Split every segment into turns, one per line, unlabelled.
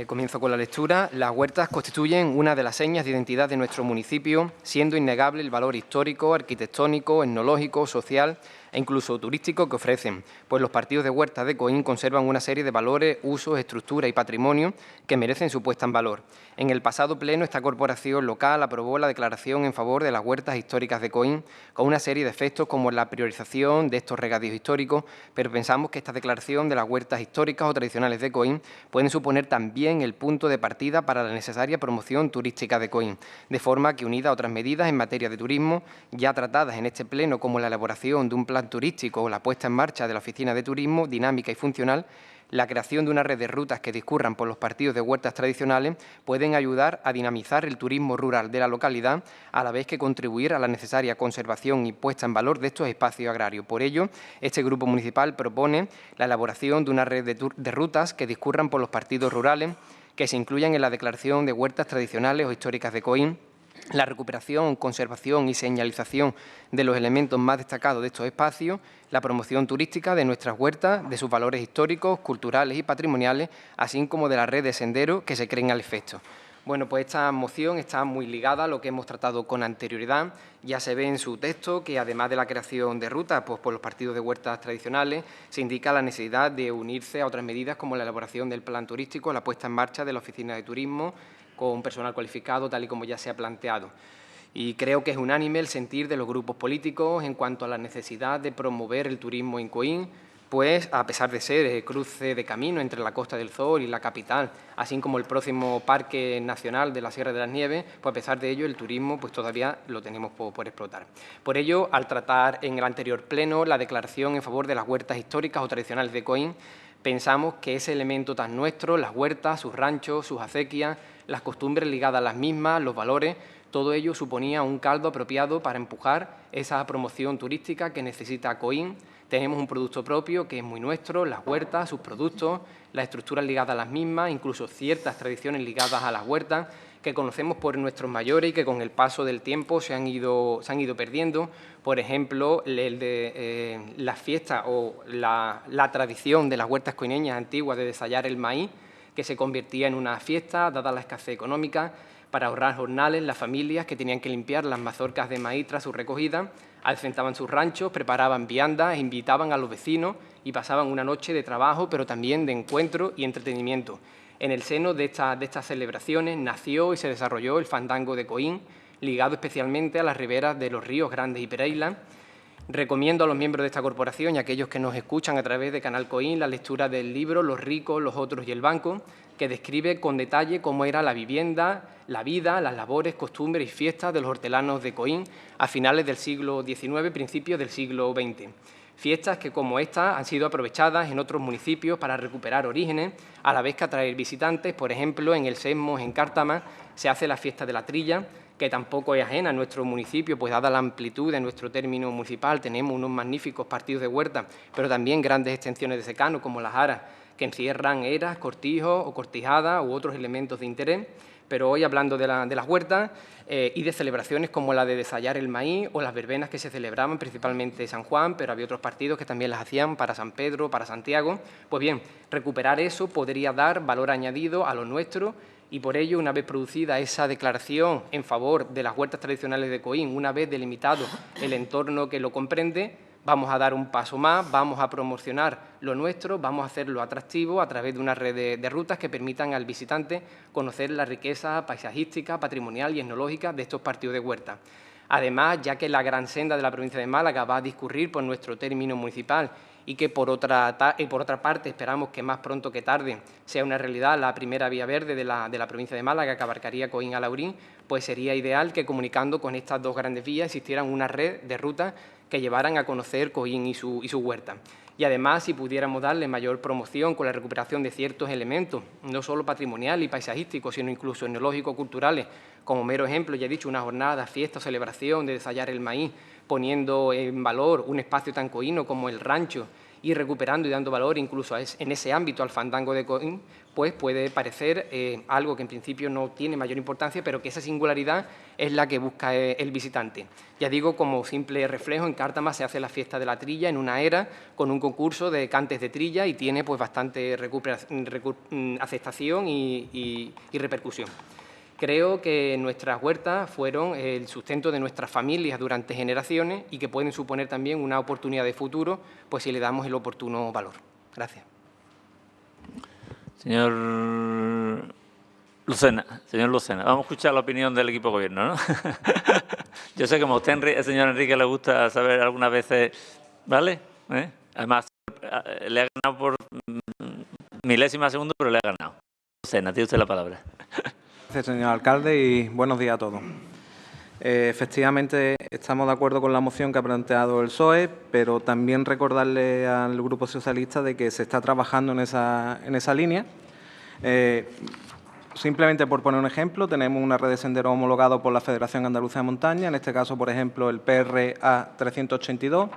Comienzo con la lectura. Las huertas constituyen una de las señas de identidad de nuestro municipio, siendo innegable el valor histórico, arquitectónico, etnológico, social e incluso turístico que ofrecen, pues los partidos de huertas de Coín conservan una serie de valores, usos, estructuras y patrimonio que merecen su puesta en valor. En el pasado pleno, esta corporación local aprobó la declaración en favor de las huertas históricas de Coín, con una serie de efectos como la priorización de estos regadíos históricos, pero pensamos que esta declaración de las huertas históricas o tradicionales de Coín pueden suponer también el punto de partida para la necesaria promoción turística de Coín, de forma que, unida a otras medidas en materia de turismo, ya tratadas en este pleno como la elaboración de un plan turístico o la puesta en marcha de la Oficina de Turismo dinámica y funcional, la creación de una red de rutas que discurran por los partidos de huertas tradicionales pueden ayudar a dinamizar el turismo rural de la localidad, a la vez que contribuir a la necesaria conservación y puesta en valor de estos espacios agrarios. Por ello, este grupo municipal propone la elaboración de una red de rutas que discurran por los partidos rurales, que se incluyan en la declaración de huertas tradicionales o históricas de Coín, la recuperación, conservación y señalización de los elementos más destacados de estos espacios, la promoción turística de nuestras huertas, de sus valores históricos, culturales y patrimoniales, así como de la red de senderos que se creen al efecto. Bueno, pues esta moción está muy ligada a lo que hemos tratado con anterioridad. Ya se ve en su texto que, además de la creación de rutas por los partidos de huertas tradicionales, se indica la necesidad de unirse a otras medidas como la elaboración del plan turístico, la puesta en marcha de la Oficina de Turismo, con personal cualificado, tal y como ya se ha planteado. Y creo que es unánime el sentir de los grupos políticos en cuanto a la necesidad de promover el turismo en Coín, pues, a pesar de ser el cruce de camino entre la Costa del Sol y la capital, así como el próximo Parque Nacional de la Sierra de las Nieves, pues a pesar de ello el turismo pues todavía lo tenemos por explotar. Por ello, al tratar en el anterior pleno la declaración en favor de las huertas históricas o tradicionales de Coín, pensamos que ese elemento tan nuestro, las huertas, sus ranchos, sus acequias, las costumbres ligadas a las mismas, los valores, todo ello suponía un caldo apropiado para empujar esa promoción turística que necesita Coín. Tenemos un producto propio que es muy nuestro, las huertas, sus productos, las estructuras ligadas a las mismas, incluso ciertas tradiciones ligadas a las huertas, que conocemos por nuestros mayores y que con el paso del tiempo se han ido perdiendo. Por ejemplo, las fiestas o la tradición de las huertas coineñas antiguas de desayar el maíz, que se convertía en una fiesta, dada la escasez económica, para ahorrar jornales, las familias que tenían que limpiar las mazorcas de maíz tras su recogida, alcentaban sus ranchos, preparaban viandas, invitaban a los vecinos y pasaban una noche de trabajo, pero también de encuentro y entretenimiento. En el seno de estas celebraciones nació y se desarrolló el fandango de Coín, ligado especialmente a las riberas de los ríos Grandes y Pereila. Recomiendo a los miembros de esta corporación y a aquellos que nos escuchan a través de Canal Coín la lectura del libro Los ricos, los otros y el banco, que describe con detalle cómo era la vivienda, la vida, las labores, costumbres y fiestas de los hortelanos de Coín a finales del siglo XIX, principios del siglo XX. Fiestas que, como esta, han sido aprovechadas en otros municipios para recuperar orígenes, a la vez que atraer visitantes. Por ejemplo, en el Sesmos, en Cártama, se hace la fiesta de la trilla, que tampoco es ajena a nuestro municipio, pues dada la amplitud de nuestro término municipal, tenemos unos magníficos partidos de huerta, pero también grandes extensiones de secano, como las aras, que encierran eras, cortijos o cortijadas u otros elementos de interés. Pero hoy, hablando de las huertas y de celebraciones como la de desayar el maíz o las verbenas que se celebraban principalmente San Juan, pero había otros partidos que también las hacían para San Pedro, para Santiago, pues bien, recuperar eso podría dar valor añadido a lo nuestro. Y por ello, una vez producida esa declaración en favor de las huertas tradicionales de Coín, una vez delimitado el entorno que lo comprende, vamos a dar un paso más, vamos a promocionar lo nuestro, vamos a hacerlo atractivo a través de una red de rutas que permitan al visitante conocer la riqueza paisajística, patrimonial y etnológica de estos partidos de huerta. Además, ya que la gran senda de la provincia de Málaga va a discurrir por nuestro término municipal y que por otra parte esperamos que más pronto que tarde sea una realidad la primera vía verde de la provincia de Málaga, que abarcaría Coín a Laurín, pues sería ideal que, comunicando con estas dos grandes vías, existieran una red de rutas que llevaran a conocer Coín y su huerta. Y además, si pudiéramos darle mayor promoción con la recuperación de ciertos elementos, no solo patrimoniales y paisajísticos, sino incluso etnológico-culturales, como mero ejemplo, ya he dicho, una jornada, fiesta o celebración de desayar el maíz, poniendo en valor un espacio tan coíno como el rancho ir recuperando y dando valor incluso en ese ámbito al fandango de Coín, pues puede parecer algo que en principio no tiene mayor importancia, pero que esa singularidad es la que busca el visitante. Ya digo, como simple reflejo, en Cártama se hace la fiesta de la trilla en una era con un concurso de cantes de trilla y tiene pues bastante aceptación y repercusión. Creo que nuestras huertas fueron el sustento de nuestras familias durante generaciones y que pueden suponer también una oportunidad de futuro, pues si le damos el oportuno valor. Gracias.
Señor Lucena, vamos a escuchar la opinión del equipo de gobierno, ¿no? Yo sé que como a usted, el señor Enrique, le gusta saber algunas veces, ¿vale? Además, le ha ganado por milésima segundo, pero le ha ganado. Lucena, tiene usted la palabra.
Gracias, señor alcalde, y buenos días a todos. Efectivamente, estamos de acuerdo con la moción que ha planteado el PSOE, pero también recordarle al Grupo Socialista de que se está trabajando en esa línea. Simplemente por poner un ejemplo, tenemos una red de senderos homologado por la Federación Andaluza de Montaña, en este caso, por ejemplo, el PRA 382,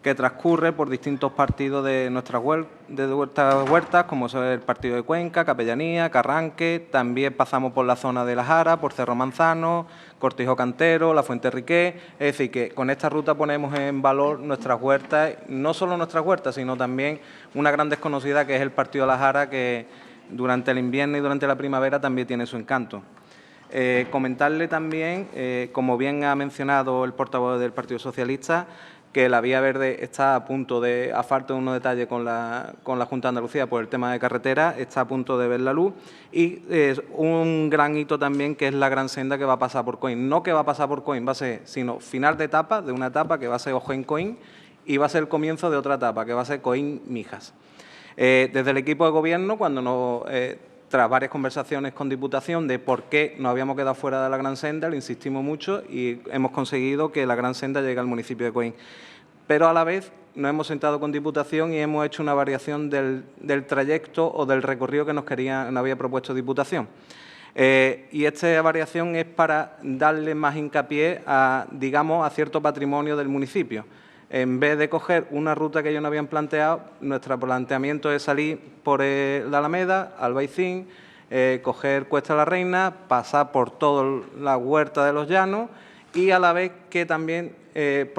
que transcurre por distintos partidos de nuestras huertas, como son el partido de Cuenca, Capellanía, Carranque. También pasamos por la zona de La Jara, por Cerro Manzano, Cortijo Cantero, La Fuente Riqué. Es decir, que con esta ruta ponemos en valor nuestras huertas, no solo nuestras huertas, sino también una gran desconocida que es el partido de La Jara, que durante el invierno y durante la primavera también tiene su encanto. Comentarle también, como bien ha mencionado el portavoz del Partido Socialista, que la vía verde está a punto de, a falta de unos detalles con la Junta de Andalucía por el tema de carretera, está a punto de ver la luz. Y un gran hito también, que es la gran senda que va a pasar por Coín. No que va a pasar por Coín, va a ser, sino final de etapa, de una etapa que va a ser Ojén-Coín, y va a ser el comienzo de otra etapa, que va a ser Coín-Mijas. Desde el equipo de gobierno, cuando tras varias conversaciones con Diputación de por qué nos habíamos quedado fuera de la Gran Senda, le insistimos mucho y hemos conseguido que la Gran Senda llegue al municipio de Coín. Pero a la vez nos hemos sentado con Diputación y hemos hecho una variación del trayecto o del recorrido que nos había propuesto Diputación. Y esta variación es para darle más hincapié a, digamos, a cierto patrimonio del municipio. En vez de coger una ruta que ellos no habían planteado, nuestro planteamiento es salir por la Alameda, Albaicín, coger Cuesta de la Reina, pasar por toda la Huerta de los Llanos y a la vez que también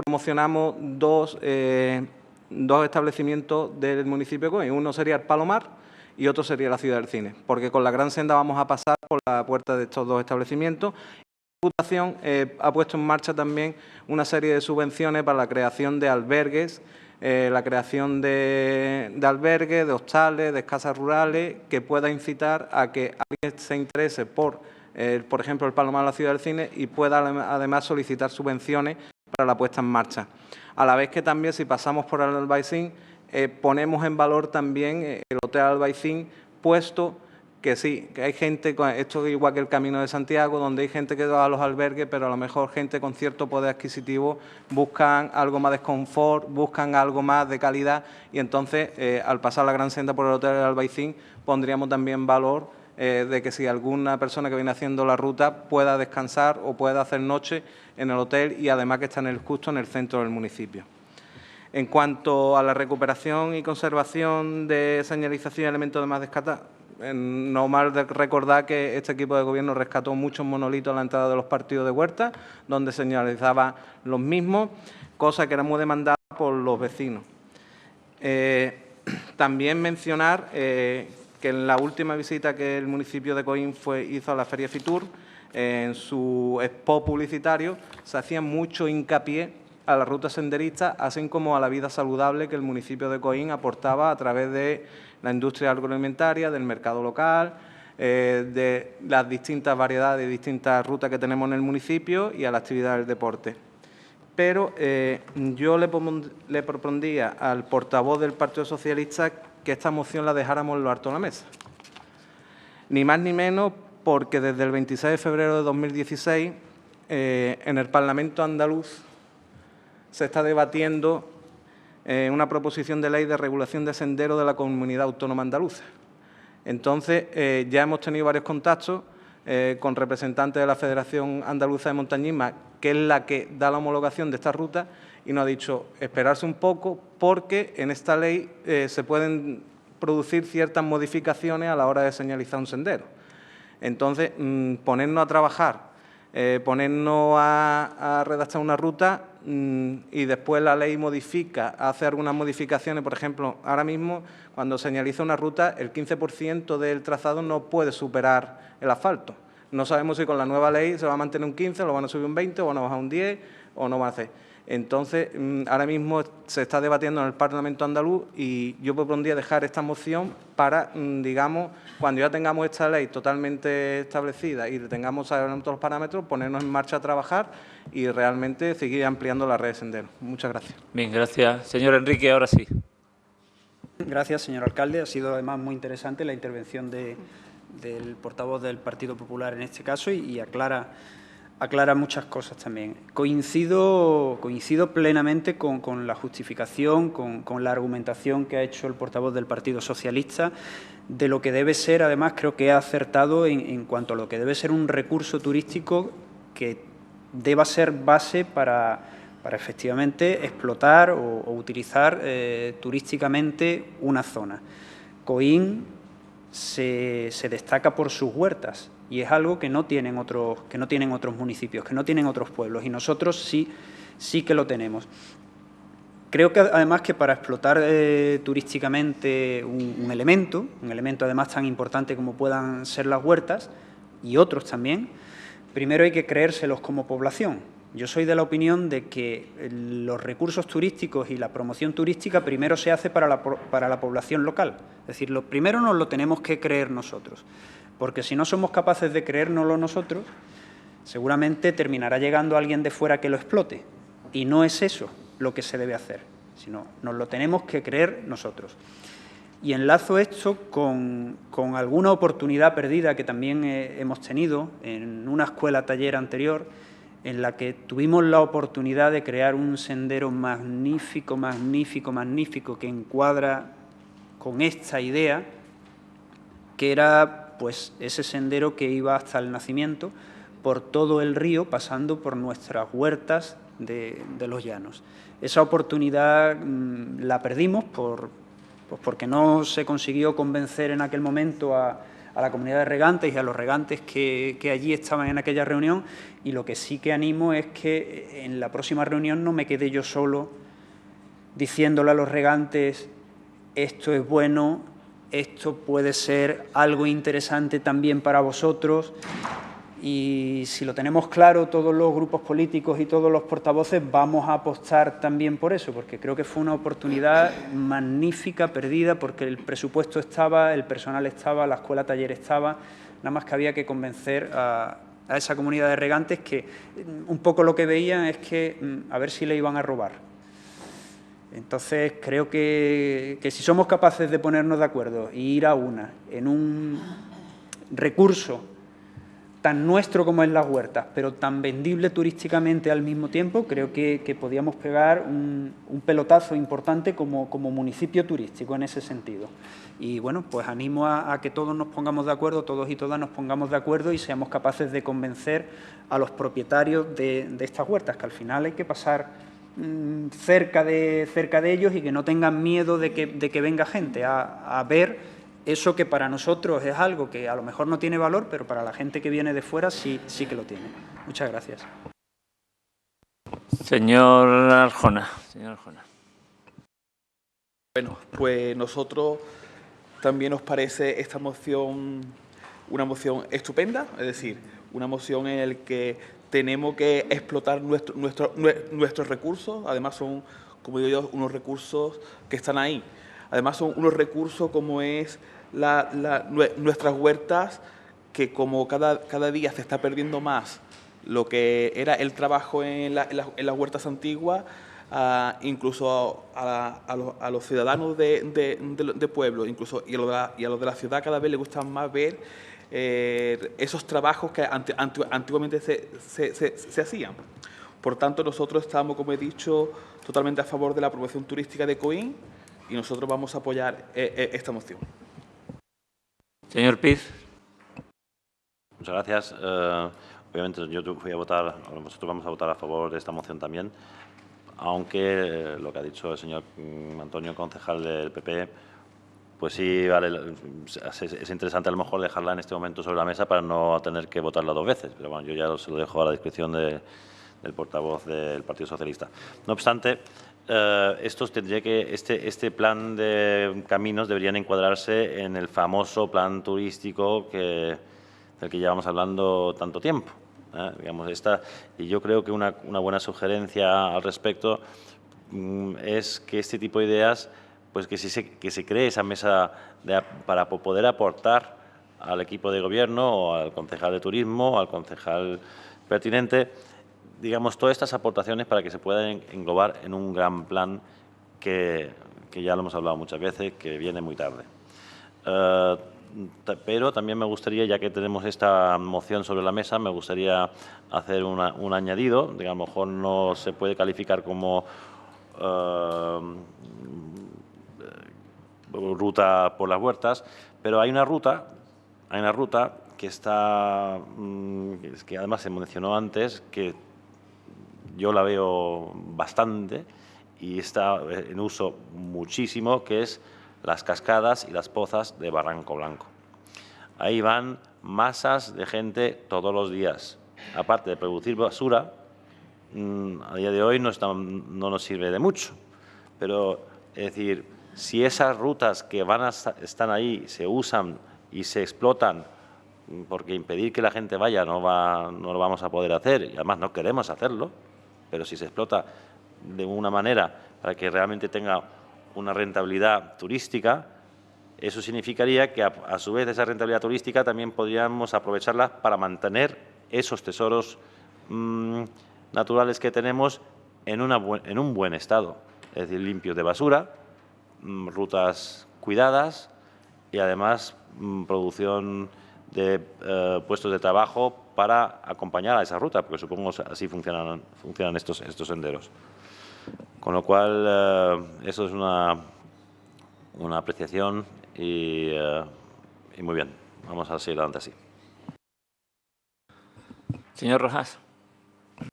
promocionamos dos establecimientos del municipio de Coín. Uno sería el Palomar y otro sería la Ciudad del Cine, porque con la Gran Senda vamos a pasar por la puerta de estos dos establecimientos. La Diputación ha puesto en marcha también una serie de subvenciones para la creación de albergues, la creación de albergues, de hostales, de casas rurales, que pueda incitar a que alguien se interese por ejemplo, el Palomar de la Ciudad del Cine y pueda además solicitar subvenciones para la puesta en marcha. A la vez que también, si pasamos por el Albaicín, ponemos en valor también el Hotel Albaicín, puesto que sí, que hay gente, esto es igual que el Camino de Santiago, donde hay gente que va a los albergues, pero a lo mejor gente con cierto poder adquisitivo buscan algo más de confort, buscan algo más de calidad y entonces al pasar la Gran Senda por el Hotel Albaicín pondríamos también valor de que si alguna persona que viene haciendo la ruta pueda descansar o pueda hacer noche en el hotel y además que está justo en el centro del municipio. En cuanto a la recuperación y conservación de señalización y elementos de más descartar, no mal de recordar que este equipo de gobierno rescató muchos monolitos a la entrada de los partidos de huerta, donde señalizaba los mismos, cosa que era muy demandada por los vecinos. También mencionar que en la última visita que el municipio de Coín hizo a la Feria Fitur, en su spot publicitario, se hacía mucho hincapié a la ruta senderista, así como a la vida saludable que el municipio de Coín aportaba a través de la industria agroalimentaria, del mercado local, de las distintas variedades y distintas rutas que tenemos en el municipio y a la actividad del deporte. Pero yo le propondría al portavoz del Partido Socialista que esta moción la dejáramos en lo alto de la mesa. Ni más ni menos porque desde el 26 de febrero de 2016 en el Parlamento andaluz se está debatiendo una proposición de ley de regulación de senderos de la Comunidad Autónoma Andaluza. Entonces, ya hemos tenido varios contactos con representantes de la Federación Andaluza de Montañismo, que es la que da la homologación de esta ruta, y nos ha dicho esperarse un poco porque en esta ley se pueden producir ciertas modificaciones a la hora de señalizar un sendero. Entonces, ponernos a trabajar, ponernos a redactar una ruta y después la ley modifica, hace algunas modificaciones. Por ejemplo, ahora mismo, cuando señaliza una ruta, el 15% del trazado no puede superar el asfalto. No sabemos si con la nueva ley se va a mantener un 15, lo van a subir un 20, o van a bajar un 10, o no van a hacer. Entonces, ahora mismo se está debatiendo en el Parlamento andaluz y yo propondría dejar esta moción para, digamos, cuando ya tengamos esta ley totalmente establecida y tengamos todos los parámetros, ponernos en marcha a trabajar y realmente seguir ampliando la red de senderos. Muchas gracias.
Bien, gracias. Señor Enrique, ahora sí.
Gracias, señor alcalde. Ha sido además muy interesante la intervención del portavoz del Partido Popular en este caso y aclara muchas cosas también. Coincido plenamente con la justificación, con la argumentación que ha hecho el portavoz del Partido Socialista de lo que debe ser, además creo que ha acertado en cuanto a lo que debe ser un recurso turístico que deba ser base para efectivamente explotar o utilizar turísticamente una zona. Coín se destaca por sus huertas y es algo que no tienen otros municipios, que no tienen otros pueblos, y nosotros sí que lo tenemos. Creo que además que para explotar turísticamente un elemento además tan importante como puedan ser las huertas y otros también, primero hay que creérselos como población. Yo soy de la opinión de que los recursos turísticos y la promoción turística primero se hace para la población local. Es decir, lo primero nos lo tenemos que creer nosotros, porque si no somos capaces de creérnoslo nosotros, seguramente terminará llegando alguien de fuera que lo explote. Y no es eso lo que se debe hacer, sino nos lo tenemos que creer nosotros. Y enlazo esto con alguna oportunidad perdida que también hemos tenido en una escuela taller anterior, en la que tuvimos la oportunidad de crear un sendero magnífico, magnífico, magnífico, que encuadra con esta idea, que era pues ese sendero que iba hasta el nacimiento, por todo el río, pasando por nuestras huertas de los llanos. Esa oportunidad la perdimos porque no se consiguió convencer en aquel momento a la comunidad de regantes y a los regantes que allí estaban en aquella reunión, y lo que sí que animo es que en la próxima reunión no me quede yo solo diciéndole a los regantes esto es bueno, esto puede ser algo interesante también para vosotros. Y si lo tenemos claro todos los grupos políticos y todos los portavoces, vamos a apostar también por eso, porque creo que fue una oportunidad magnífica perdida, porque el presupuesto estaba, el personal estaba, la escuela taller estaba, nada más que había que convencer a esa comunidad de regantes que un poco lo que veían es que a ver si le iban a robar. Entonces, creo que si somos capaces de ponernos de acuerdo e ir a una en un recurso tan nuestro como es las huertas, pero tan vendible turísticamente al mismo tiempo, creo que podíamos pegar un pelotazo importante como municipio turístico en ese sentido. Y bueno, pues animo a que todos nos pongamos de acuerdo, todos y todas nos pongamos de acuerdo y seamos capaces de convencer a los propietarios de estas huertas, que al final hay que pasar cerca de ellos y que no tengan miedo de que venga gente a ver eso que para nosotros es algo que a lo mejor no tiene valor, pero para la gente que viene de fuera sí que lo tiene. Muchas gracias.
Señor Arjona.
Bueno, pues nosotros también nos parece esta moción una moción estupenda, es decir, una moción en la que tenemos que explotar nuestros recursos. Además son, como digo yo, unos recursos que están ahí. Además son unos recursos como es nuestras huertas, que como cada día se está perdiendo más lo que era el trabajo en las huertas antiguas, incluso a los ciudadanos de pueblo, incluso y a los de la ciudad cada vez les gusta más ver esos trabajos que antiguamente se hacían. Por tanto, nosotros estamos, como he dicho, totalmente a favor de la promoción turística de Coín y nosotros vamos a apoyar esta moción.
Señor Piz.
Muchas gracias. Obviamente yo fui a votar, nosotros vamos a votar a favor de esta moción también. aunque lo que ha dicho el señor Antonio, concejal del PP, pues sí, vale, es interesante a lo mejor dejarla en este momento sobre la mesa para no tener que votarla dos veces. Pero bueno, yo ya se lo dejo a la discreción del portavoz del Partido Socialista. No obstante, este plan de caminos deberían encuadrarse en el famoso plan turístico del que llevamos hablando tanto tiempo. Digamos, y yo creo que una buena sugerencia al respecto es que este tipo de ideas, pues que se cree esa mesa para poder aportar al equipo de gobierno o al concejal de turismo o al concejal pertinente, digamos, todas estas aportaciones para que se puedan englobar en un gran plan que ya lo hemos hablado muchas veces, que viene muy tarde. Pero también me gustaría, ya que tenemos esta moción sobre la mesa, me gustaría hacer un añadido, que a lo mejor no se puede calificar como ruta por las huertas, pero hay una ruta que está, que además se mencionó antes, que yo la veo bastante y está en uso muchísimo, que es las cascadas y las pozas de Barranco Blanco. Ahí van masas de gente todos los días. Aparte de producir basura, a día de hoy no nos sirve de mucho. Pero, es decir, si esas rutas que están ahí se usan y se explotan, porque impedir que la gente vaya no lo vamos a poder hacer, y además no queremos hacerlo, pero si se explota de una manera para que realmente tenga una rentabilidad turística, eso significaría que a su vez esa rentabilidad turística también podríamos aprovecharla para mantener esos tesoros naturales que tenemos en un buen estado, es decir, limpios de basura, rutas cuidadas y además producción de puestos de trabajo para acompañar a esa ruta, porque supongo así funcionan estos senderos. Con lo cual, eso es una apreciación y muy bien. Vamos a seguir adelante así.
Señor Rojas.
En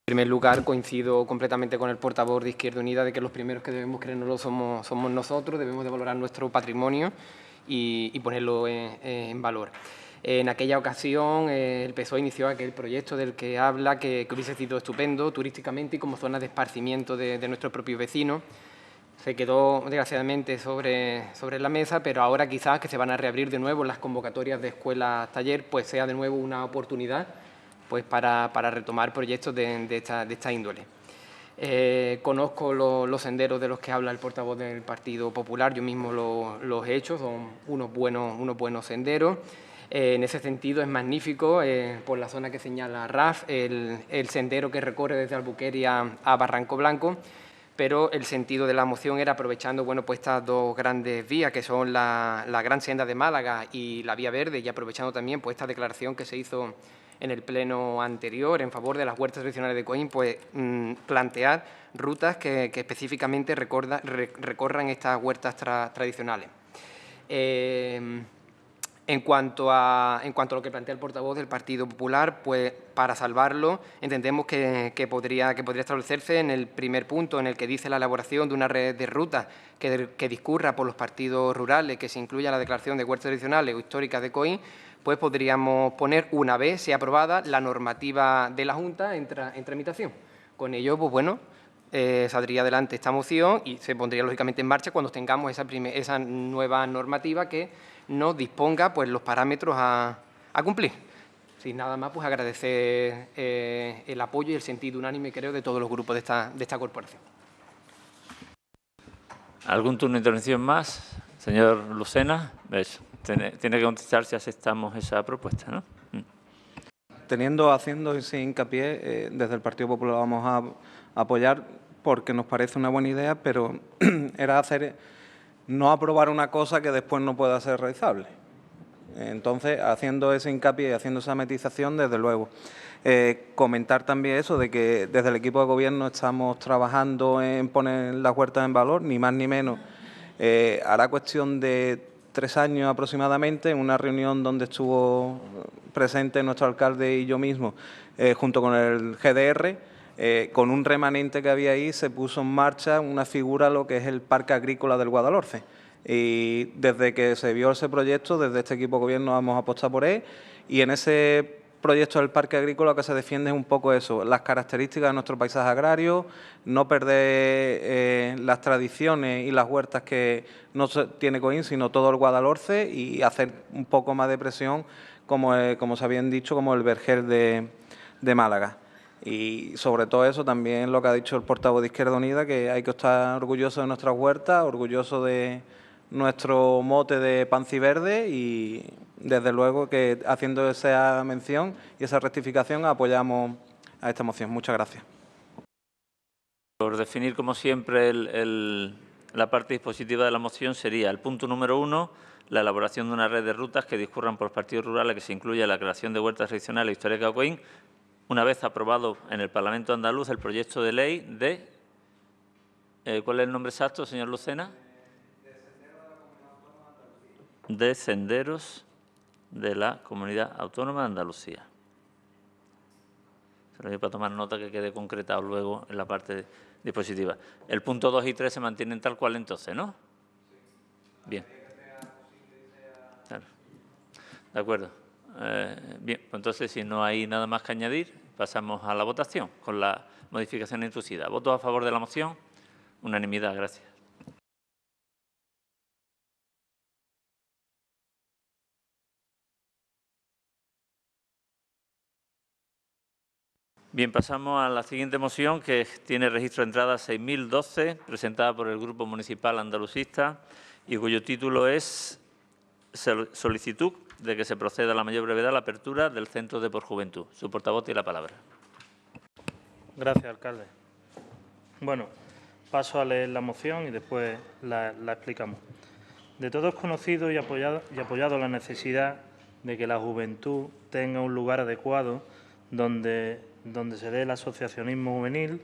primer lugar, coincido completamente con el portavoz de Izquierda Unida de que los primeros que debemos creérnoslo somos nosotros, debemos de valorar nuestro patrimonio y ponerlo en valor. En aquella ocasión, el PSOE inició aquel proyecto del que habla, que hubiese sido estupendo turísticamente y como zona de esparcimiento de nuestros propios vecinos. Se quedó, desgraciadamente, sobre la mesa, pero ahora quizás que se van a reabrir de nuevo las convocatorias de escuelas-taller, pues sea de nuevo una oportunidad pues para retomar proyectos de esta índole. Conozco los senderos de los que habla el portavoz del Partido Popular, yo mismo los he hecho, son unos buenos senderos. En ese sentido es magnífico, por la zona que señala RAF, el sendero que recorre desde Albuquerque a Barranco Blanco, pero el sentido de la moción era aprovechando pues estas dos grandes vías, que son la Gran Senda de Málaga y la Vía Verde, y aprovechando también pues esta declaración que se hizo en el pleno anterior en favor de las huertas tradicionales de Coín, pues plantear rutas que específicamente recorran estas huertas tradicionales. En cuanto a lo que plantea el portavoz del Partido Popular, pues para salvarlo entendemos que podría establecerse en el primer punto, en el que dice la elaboración de una red de rutas que discurra por los partidos rurales, que se incluya la declaración de huertas tradicionales o históricas de Coín, pues podríamos poner, una vez sea aprobada, la normativa de la Junta en tramitación. Con ello, pues bueno, saldría adelante esta moción y se pondría lógicamente en marcha cuando tengamos esa nueva normativa que nos disponga pues los parámetros a cumplir. Sin nada más, pues agradecer el apoyo y el sentido unánime, creo, de todos los grupos de esta corporación.
¿Algún turno de intervención más? Señor Lucena, tiene que contestar si aceptamos esa propuesta, ¿no?
Haciendo ese hincapié, desde el Partido Popular vamos a apoyar porque nos parece una buena idea, pero era no aprobar una cosa que después no pueda ser realizable. Entonces, haciendo ese hincapié y haciendo esa matización, desde luego. Comentar también eso de que desde el equipo de gobierno estamos trabajando en poner las huertas en valor, ni más ni menos. Hará cuestión de 3 años aproximadamente, en una reunión donde estuvo presente nuestro alcalde y yo mismo, junto con el GDR, con un remanente que había ahí se puso en marcha una figura, lo que es el Parque Agrícola del Guadalhorce. Y desde que se vio ese proyecto, desde este equipo de gobierno vamos a apostar por él, y en ese proyecto del Parque Agrícola lo que se defiende es un poco eso, las características de nuestro paisaje agrario, no perder las tradiciones y las huertas que no tiene Coín, sino todo el Guadalhorce, y hacer un poco más de presión, como se habían dicho, como el Vergel de Málaga. Y sobre todo eso también lo que ha dicho el portavoz de Izquierda Unida, que hay que estar orgulloso de nuestras huertas, orgulloso de nuestro mote de panciverde, y desde luego que haciendo esa mención y esa rectificación apoyamos a esta moción. Muchas gracias.
Por definir, como siempre, la parte dispositiva de la moción sería el punto número 1, la elaboración de una red de rutas que discurran por los partidos rurales, que se incluya la creación de huertas tradicionales históricas de Coín, una vez aprobado en el Parlamento andaluz el proyecto de ley de... ¿cuál es el nombre exacto, señor Lucena? De senderos de la Comunidad Autónoma de Andalucía. Se lo doy para tomar nota, que quede concretado luego en la parte dispositiva. El punto 2 y 3 se mantienen tal cual entonces, ¿no? Bien. Claro. De acuerdo. Bien, pues entonces, si no hay nada más que añadir, pasamos a la votación con la modificación introducida. ¿Votos a favor de la moción? Unanimidad, gracias. Bien, pasamos a la siguiente moción, que tiene registro de entrada 6012, presentada por el Grupo Municipal Andalucista, y cuyo título es solicitud de que se proceda a la mayor brevedad a la apertura del Centro de Porjuventud. Su portavoz tiene la palabra.
Gracias, alcalde. Bueno, paso a leer la moción y después la explicamos. De todos conocido y apoyado la necesidad de que la juventud tenga un lugar adecuado donde se dé el asociacionismo juvenil,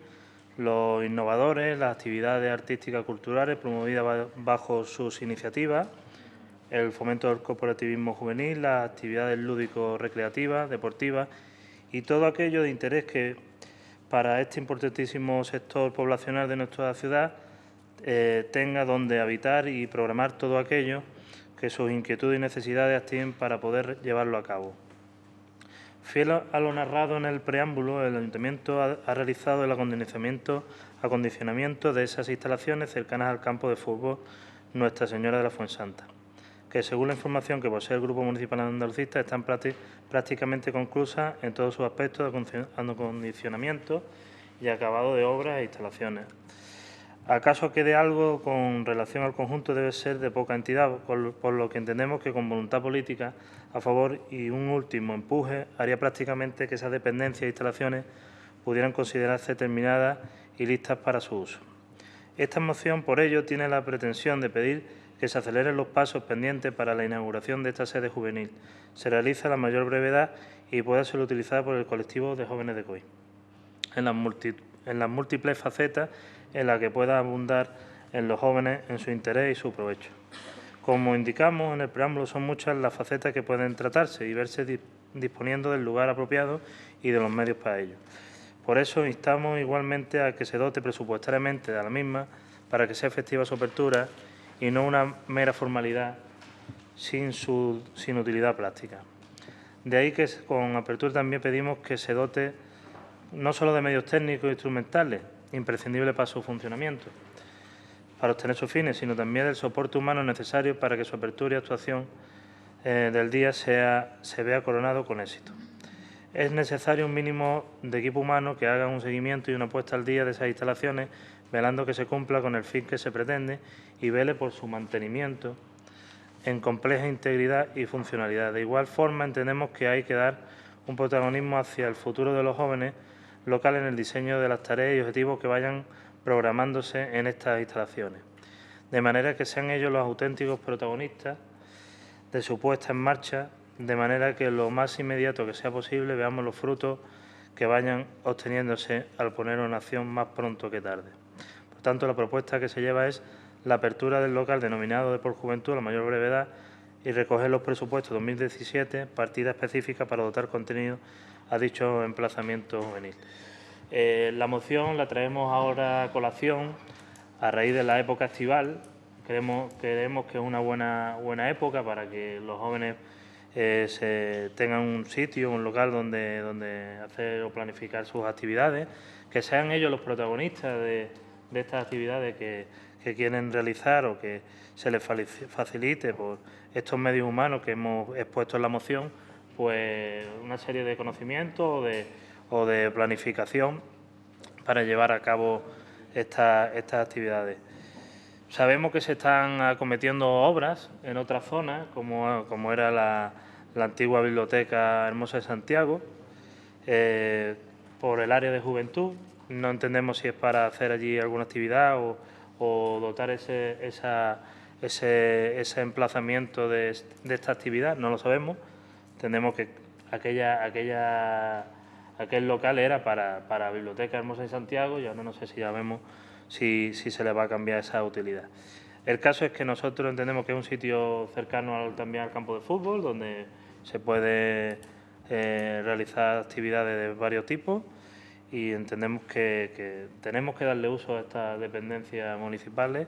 los innovadores, las actividades artísticas culturales promovidas bajo sus iniciativas, el fomento del cooperativismo juvenil, las actividades lúdico-recreativas, deportivas y todo aquello de interés que para este importantísimo sector poblacional de nuestra ciudad tenga donde habitar y programar todo aquello que sus inquietudes y necesidades activen para poder llevarlo a cabo. Fiel a lo narrado en el preámbulo, el Ayuntamiento ha realizado el acondicionamiento de esas instalaciones cercanas al campo de fútbol Nuestra Señora de la Fuensanta, que según la información que posee el Grupo Municipal Andalucista están prácticamente conclusas en todos sus aspectos de acondicionamiento y acabado de obras e instalaciones. ¿Acaso quede algo con relación al conjunto? Debe ser de poca entidad, por lo que entendemos que con voluntad política a favor y un último empuje haría prácticamente que esas dependencias e instalaciones pudieran considerarse terminadas y listas para su uso. Esta moción, por ello, tiene la pretensión de pedir que se aceleren los pasos pendientes para la inauguración de esta sede juvenil, se realice a la mayor brevedad y pueda ser utilizada por el colectivo de jóvenes de Coín, en las múltiples facetas en las que pueda abundar en los jóvenes en su interés y su provecho. Como indicamos en el preámbulo, son muchas las facetas que pueden tratarse y verse disponiendo del lugar apropiado y de los medios para ello. Por eso instamos igualmente a que se dote presupuestariamente de la misma para que sea efectiva su apertura y no una mera formalidad sin utilidad práctica. De ahí que con apertura también pedimos que se dote no solo de medios técnicos e instrumentales, imprescindibles para su funcionamiento, para obtener sus fines, sino también del soporte humano necesario para que su apertura y actuación del día se vea coronado con éxito. Es necesario un mínimo de equipo humano que haga un seguimiento y una puesta al día de esas instalaciones, velando que se cumpla con el fin que se pretende y vele por su mantenimiento en compleja integridad y funcionalidad. De igual forma, entendemos que hay que dar un protagonismo hacia el futuro de los jóvenes locales en el diseño de las tareas y objetivos que vayan programándose en estas instalaciones, de manera que sean ellos los auténticos protagonistas de su puesta en marcha, de manera que lo más inmediato que sea posible veamos los frutos que vayan obteniéndose al ponerlo en acción más pronto que tarde. Por tanto, la propuesta que se lleva es la apertura del local denominado de Porjuventud a la mayor brevedad y recoger los presupuestos 2017, partida específica para dotar contenido a dicho emplazamiento juvenil. La moción la traemos ahora a colación a raíz de la época estival. Creemos que es una buena época para que los jóvenes tengan un sitio, un local donde hacer o planificar sus actividades, que sean ellos los protagonistas de estas actividades que quieren realizar o que se les facilite por estos medios humanos que hemos expuesto en la moción, pues una serie de conocimientos o de planificación para llevar a cabo estas actividades. Sabemos que se están acometiendo obras en otras zonas, como era la antigua Biblioteca Hermosa de Santiago, por el área de juventud. No entendemos si es para hacer allí alguna actividad o dotar ese emplazamiento de esta actividad, no lo sabemos. Entendemos que aquel local era para Biblioteca Hermosa de Santiago, y ahora no sé si ya vemos si se le va a cambiar esa utilidad. El caso es que nosotros entendemos que es un sitio cercano también al campo de fútbol, donde se puede realizar actividades de varios tipos, y entendemos que tenemos que darle uso a estas dependencias municipales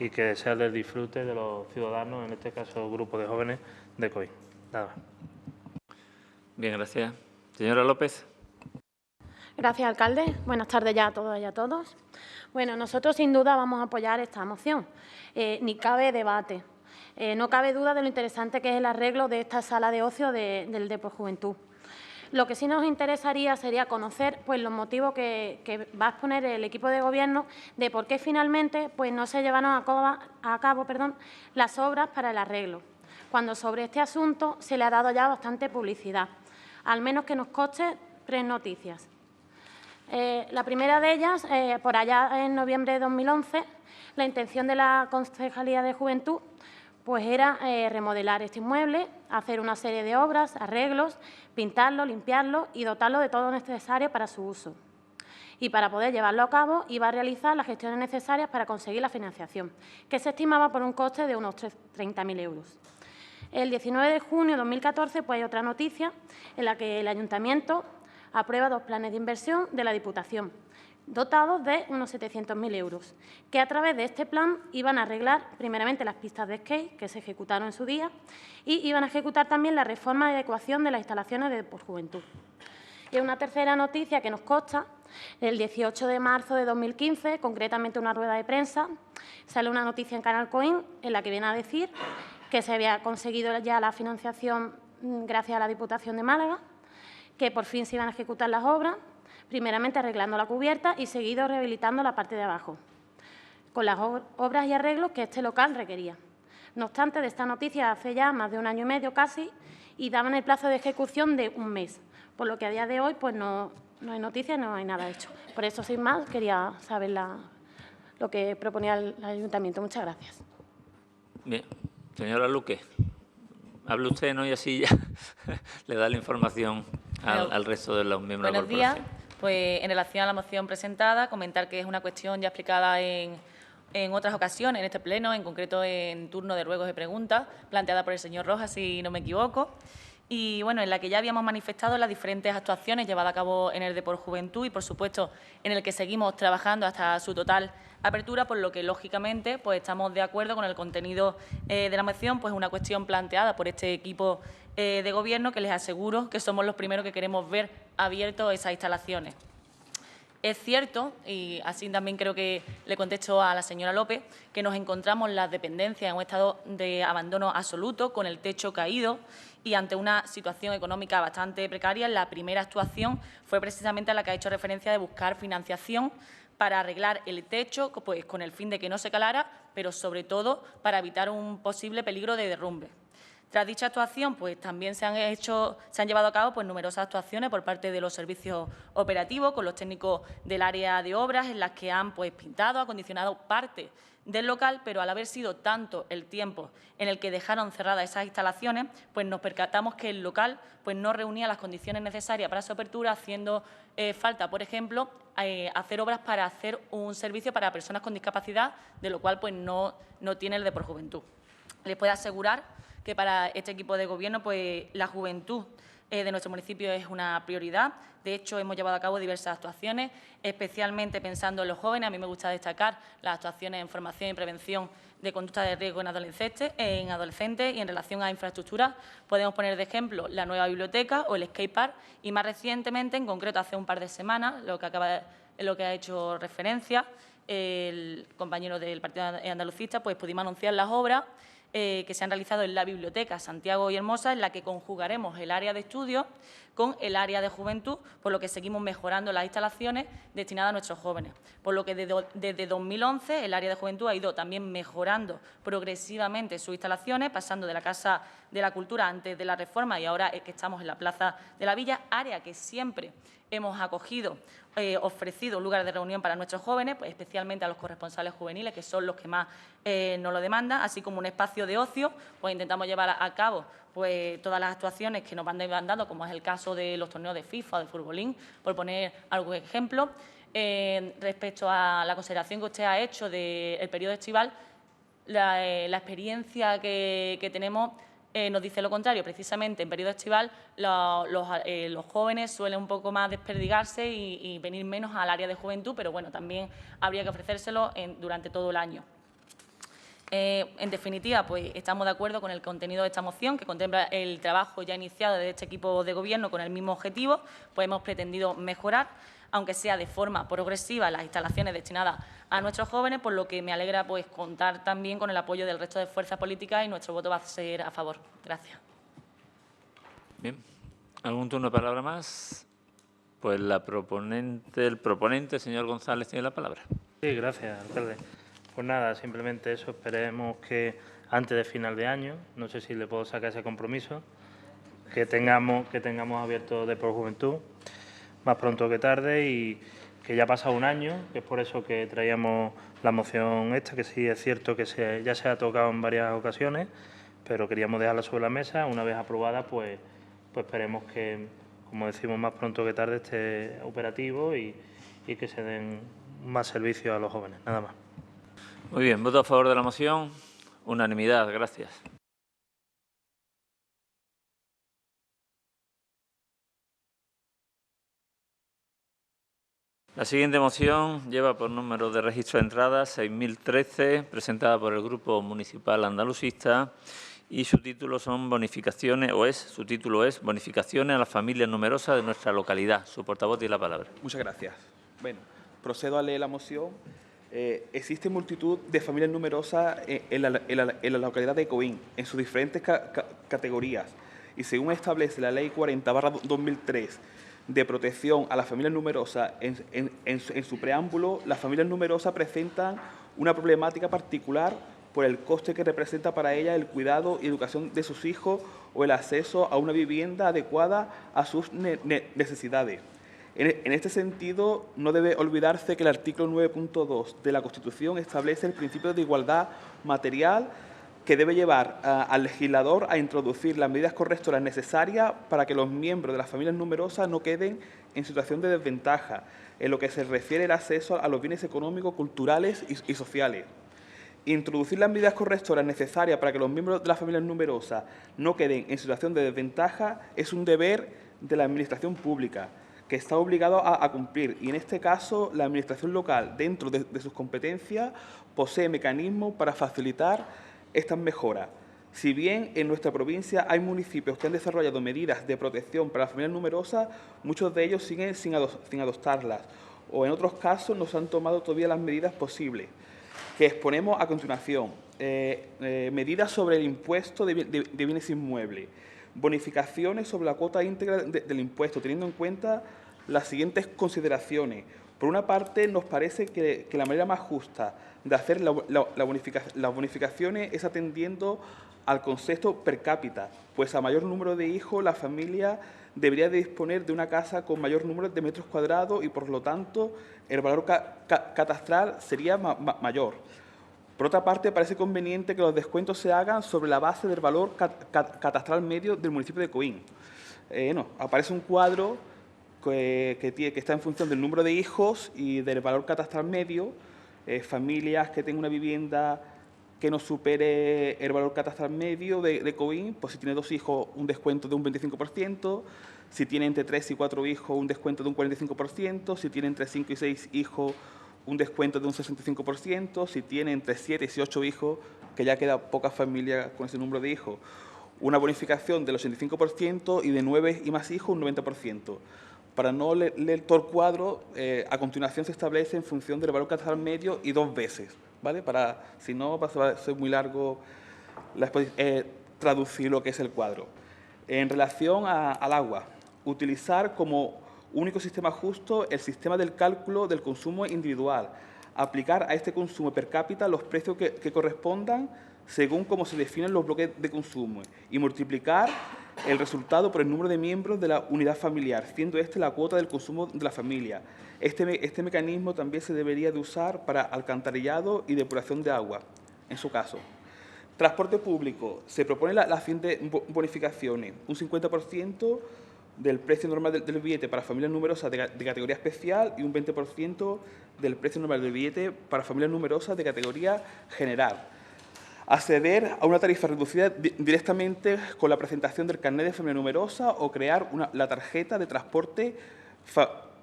y que sea del disfrute de los ciudadanos, en este caso grupo de jóvenes de COI. Nada más.
Bien, gracias. Señora López.
Gracias, alcalde. Buenas tardes ya a todas y a todos. Bueno, nosotros sin duda vamos a apoyar esta moción. Ni cabe debate. No cabe duda de lo interesante que es el arreglo de esta sala de ocio del Deporjuventud. Lo que sí nos interesaría sería conocer pues, los motivos que va a exponer el equipo de gobierno de por qué finalmente pues, no se llevaron a cabo las obras para el arreglo, cuando sobre este asunto se le ha dado ya bastante publicidad, al menos que nos conste 3 noticias. La primera de ellas, por allá en noviembre de 2011, la intención de la Concejalía de Juventud pues era remodelar este inmueble, hacer una serie de obras, arreglos, pintarlo, limpiarlo y dotarlo de todo lo necesario para su uso. Y para poder llevarlo a cabo iba a realizar las gestiones necesarias para conseguir la financiación, que se estimaba por un coste de unos 30.000 euros. El 19 de junio de 2014 pues, hay otra noticia en la que el Ayuntamiento aprueba 2 planes de inversión de la Diputación, dotados de unos 700.000 euros, que a través de este plan iban a arreglar primeramente las pistas de skate que se ejecutaron en su día y iban a ejecutar también la reforma y adecuación de las instalaciones de Deporjuventud. Y una tercera noticia que nos consta, el 18 de marzo de 2015, concretamente una rueda de prensa, sale una noticia en Canal Coin en la que viene a decir que se había conseguido ya la financiación gracias a la Diputación de Málaga, que por fin se iban a ejecutar las obras, primeramente arreglando la cubierta y seguido rehabilitando la parte de abajo, con las obras y arreglos que este local requería. No obstante, de esta noticia hace ya más de 1 año y medio casi y daban el plazo de ejecución de 1 mes, por lo que a día de hoy pues no hay noticias, no hay nada hecho. Por eso, sin más, quería saber lo que proponía el Ayuntamiento. Muchas gracias.
Bien. Señora Luque, hable usted, ¿no? Y así ya le da la información al resto de los miembros de la corporación.
Buenos días. Pues en relación a la moción presentada, comentar que es una cuestión ya explicada en otras ocasiones, en este pleno, en concreto en turno de ruegos y preguntas, planteada por el señor Rojas, si no me equivoco, y bueno, en la que ya habíamos manifestado las diferentes actuaciones llevadas a cabo en el Deporjuventud y, por supuesto, en el que seguimos trabajando hasta su total apertura, por lo que, lógicamente, pues estamos de acuerdo con el contenido de la moción, pues una cuestión planteada por este equipo de Gobierno, que les aseguro que somos los primeros que queremos ver abiertos esas instalaciones. Es cierto, y así también creo que le contesto a la señora López, que nos encontramos las dependencias en un estado de abandono absoluto, con el techo caído y ante una situación económica bastante precaria. La primera actuación fue precisamente a la que ha hecho referencia de buscar financiación para arreglar el techo, pues con el fin de que no se calara, pero sobre todo para evitar un posible peligro de derrumbe. Tras dicha actuación, pues también se han llevado a cabo pues, numerosas actuaciones por parte de los servicios operativos, con los técnicos del área de obras, en las que han pues, pintado, acondicionado parte del local, pero al haber sido tanto el tiempo en el que dejaron cerradas esas instalaciones, pues nos percatamos que el local pues, no reunía las condiciones necesarias para su apertura, haciendo falta, por ejemplo, hacer obras para hacer un servicio para personas con discapacidad, de lo cual pues, no tiene el Deporjuventud. Les puedo asegurar que para este equipo de Gobierno pues, la juventud de nuestro municipio es una prioridad. De hecho, hemos llevado a cabo diversas actuaciones, especialmente pensando en los jóvenes. A mí me gusta destacar las actuaciones en formación y prevención de conducta de riesgo en adolescentes y en relación a infraestructuras. Podemos poner de ejemplo la nueva biblioteca o el skatepark y más recientemente, en concreto hace un par de semanas, lo que ha hecho referencia el compañero del Partido Andalucista, pues pudimos anunciar las obras que se han realizado en la Biblioteca Santiago y Hermosa, en la que conjugaremos el área de estudio con el área de juventud, por lo que seguimos mejorando las instalaciones destinadas a nuestros jóvenes. Por lo que desde 2011 el área de juventud ha ido también mejorando progresivamente sus instalaciones, pasando de la Casa de la Cultura antes de la reforma y ahora que estamos en la Plaza de la Villa, área que siempre hemos acogido, ofrecido un lugar de reunión para nuestros jóvenes, pues especialmente a los corresponsables juveniles, que son los que más nos lo demandan, así como un espacio de ocio, pues intentamos llevar a cabo pues todas las actuaciones que nos van demandando, como es el caso de los torneos de FIFA o de futbolín, por poner algún ejemplo. Respecto a la consideración que usted ha hecho del periodo estival, la experiencia que tenemos nos dice lo contrario. Precisamente en periodo estival los jóvenes suelen un poco más desperdigarse y venir menos al área de juventud, pero bueno, también habría que ofrecérselo durante todo el año. En definitiva, pues estamos de acuerdo con el contenido de esta moción, que contempla el trabajo ya iniciado de este equipo de gobierno con el mismo objetivo, pues hemos pretendido mejorar, aunque sea de forma progresiva, las instalaciones destinadas a nuestros jóvenes, por lo que me alegra pues contar también con el apoyo del resto de fuerzas políticas y nuestro voto va a ser a favor. Gracias.
Bien. ¿Algún turno de palabra más? Pues el proponente, señor González, tiene la palabra.
Sí, gracias, alcalde. Pues nada, simplemente eso. Esperemos que antes de final de año, no sé si le puedo sacar ese compromiso, que tengamos abierto de por juventud más pronto que tarde y que ya ha pasado un año, que es por eso que traíamos la moción esta, que sí es cierto que ya se ha tocado en varias ocasiones, pero queríamos dejarla sobre la mesa. Una vez aprobada, pues esperemos que, como decimos, más pronto que tarde esté operativo y que se den más servicios a los jóvenes. Nada más.
Muy bien, voto a favor de la moción. Unanimidad, gracias. La siguiente moción lleva por número de registro de entrada 6013, presentada por el Grupo Municipal Andalucista, y su título es Bonificaciones a las familias numerosas de nuestra localidad. Su portavoz tiene la palabra.
Muchas gracias. Bueno, procedo a leer la moción. Existe multitud de familias numerosas en la localidad de Coín, en sus diferentes categorías, y según establece la Ley 40/2003 de protección a las familias numerosas, en su preámbulo, las familias numerosas presentan una problemática particular por el coste que representa para ellas el cuidado y educación de sus hijos o el acceso a una vivienda adecuada a sus necesidades. En este sentido, no debe olvidarse que el artículo 9.2 de la Constitución establece el principio de igualdad material que debe llevar al legislador a introducir las medidas correctoras necesarias para que los miembros de las familias numerosas no queden en situación de desventaja en lo que se refiere al acceso a los bienes económicos, culturales y sociales. Introducir las medidas correctoras necesarias para que los miembros de las familias numerosas no queden en situación de desventaja es un deber de la Administración pública, que está obligado a cumplir, y en este caso la Administración local, dentro de sus competencias, posee mecanismos para facilitar estas mejoras. Si bien en nuestra provincia hay municipios que han desarrollado medidas de protección para las familias numerosas, muchos de ellos siguen sin adoptarlas, o en otros casos no se han tomado todavía las medidas posibles, que exponemos a continuación. Medidas sobre el impuesto de bienes inmuebles, bonificaciones sobre la cuota íntegra del impuesto, teniendo en cuenta las siguientes consideraciones. Por una parte, nos parece que la manera más justa de hacer las bonificaciones es atendiendo al concepto per cápita, pues a mayor número de hijos, la familia debería de disponer de una casa con mayor número de metros cuadrados y, por lo tanto, el valor catastral sería mayor. Por otra parte, parece conveniente que los descuentos se hagan sobre la base del valor catastral medio del municipio de Coín. Aparece un cuadro que está en función del número de hijos y del valor catastral medio. Familias que tengan una vivienda que no supere el valor catastral medio de COIN. Pues si tiene 2 hijos, un descuento de un 25%, si tiene entre 3 y 4 hijos, un descuento de un 45%, si tiene entre 5 y 6 hijos, un descuento de un 65%, si tiene entre 7 y 8 hijos, que ya queda poca familia con ese número de hijos, una bonificación del 85% y de 9 y más hijos un 90%. Para no leer todo el cuadro, a continuación se establece en función del valor catastral medio y 2 veces, ¿vale? Si no, va a ser muy largo traducir lo que es el cuadro. En relación al agua, utilizar como único sistema justo el sistema del cálculo del consumo individual. Aplicar a este consumo per cápita los precios que correspondan según cómo se definen los bloques de consumo y multiplicar el resultado por el número de miembros de la unidad familiar, siendo este la cuota del consumo de la familia. Este mecanismo también se debería de usar para alcantarillado y depuración de agua, en su caso. Transporte público. Se propone las siguientes bonificaciones. Un 50% del precio normal del billete para familias numerosas de categoría especial y un 20% del precio normal del billete para familias numerosas de categoría general. Acceder a una tarifa reducida directamente con la presentación del carnet de familia numerosa o crear la tarjeta de transporte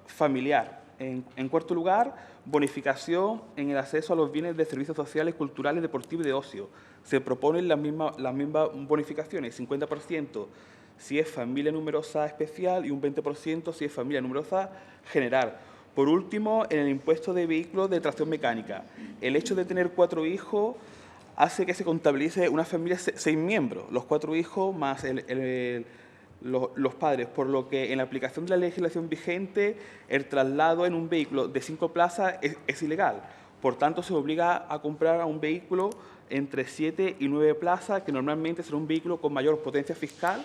familiar. En cuarto lugar, bonificación en el acceso a los bienes de servicios sociales, culturales, deportivos y de ocio. Se proponen las mismas bonificaciones, 50% si es familia numerosa especial y un 20% si es familia numerosa general. Por último, en el impuesto de vehículos de tracción mecánica. El hecho de tener 4 hijos hace que se contabilice una familia de 6 miembros, los 4 hijos más los padres, por lo que en la aplicación de la legislación vigente el traslado en un vehículo de 5 plazas es ilegal. Por tanto, se obliga a comprar un vehículo entre 7 y 9 plazas, que normalmente será un vehículo con mayor potencia fiscal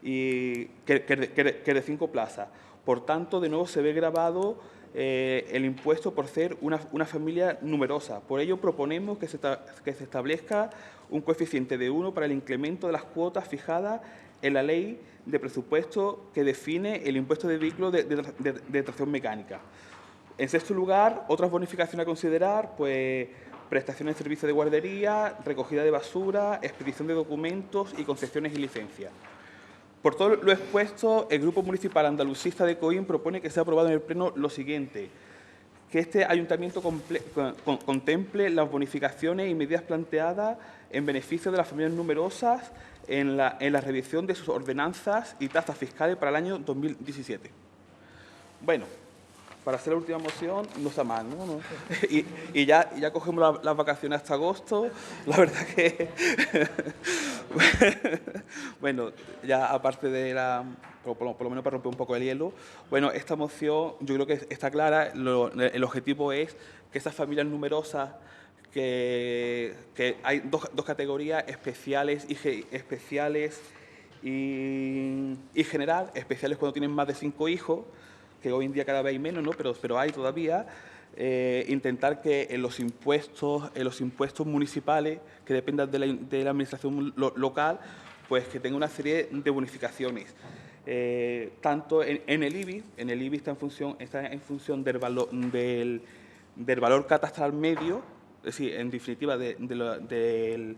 que de 5 plazas. Por tanto, de nuevo se ve gravado el impuesto por ser una familia numerosa. Por ello, proponemos que se establezca un coeficiente de 1 para el incremento de las cuotas fijadas en la ley de presupuesto que define el impuesto de vehículos de tracción mecánica. En sexto lugar, otras bonificaciones a considerar, pues prestaciones de servicio de guardería, recogida de basura, expedición de documentos y concesiones y licencias. Por todo lo expuesto, el Grupo Municipal Andalucista de COIN propone que sea aprobado en el Pleno lo siguiente: que este ayuntamiento contemple las bonificaciones y medidas planteadas en beneficio de las familias numerosas en la revisión de sus ordenanzas y tasas fiscales para el año 2017. Bueno, para hacer la última moción no está mal, ¿no? Y ya cogemos las vacaciones hasta agosto. La verdad que... Bueno, ya aparte de por lo menos para romper un poco el hielo, bueno, esta moción yo creo que está clara. El objetivo es que esas familias numerosas, que hay dos categorías, especiales y general. Especiales cuando tienen más de 5 hijos, que hoy en día cada vez hay menos, ¿no? Pero hay todavía. Intentar que en los impuestos municipales que dependan de la administración local, pues que tenga una serie de bonificaciones. Tanto en el IBI, está en función del valor catastral medio, es decir, en definitiva del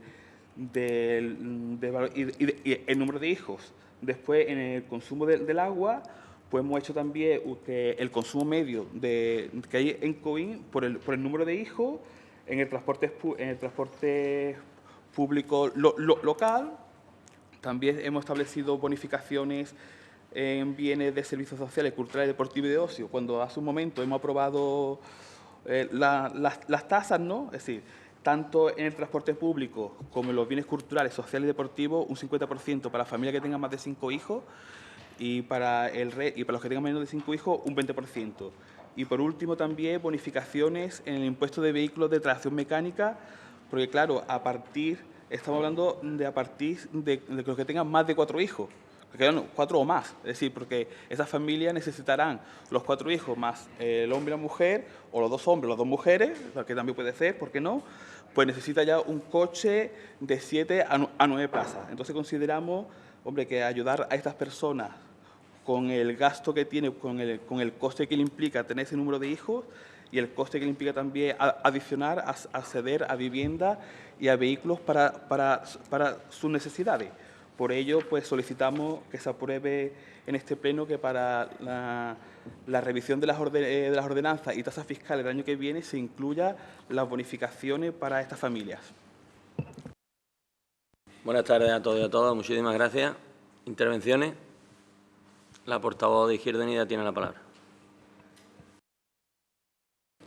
valor y el número de hijos. Después, en el consumo del agua, pues hemos hecho también que el consumo medio que hay en COIN por el número de hijos, en el transporte público local. También hemos establecido bonificaciones en bienes de servicios sociales, culturales, deportivos y de ocio. Cuando hace un momento hemos aprobado las tasas, ¿no? Es decir, tanto en el transporte público como en los bienes culturales, sociales y deportivos, un 50% para familias que tengan más de 5 hijos, y para los que tengan menos de 5 hijos, un 20%. Y por último también bonificaciones en el impuesto de vehículos de tracción mecánica, porque claro, estamos hablando de a partir de los que tengan más de 4 hijos, porque, bueno, 4 o más, es decir, porque esas familias necesitarán los 4 hijos más el hombre y la mujer, o los 2 hombres o las 2 mujeres, que también puede ser, ¿por qué no? Pues necesita ya un coche de 7 a 9 plazas. Entonces consideramos, hombre, que ayudar a estas personas con el gasto que tiene, con el coste que le implica tener ese número de hijos, y el coste que le implica también adicionar a acceder a vivienda y a vehículos para sus necesidades. Por ello, pues solicitamos que se apruebe en este pleno que para la revisión de las ordenanzas y tasas fiscales del año que viene se incluya las bonificaciones para estas familias.
Buenas tardes a todos y a todas. Muchísimas gracias. Intervenciones. La portavoz de Izquierda Unida tiene la palabra.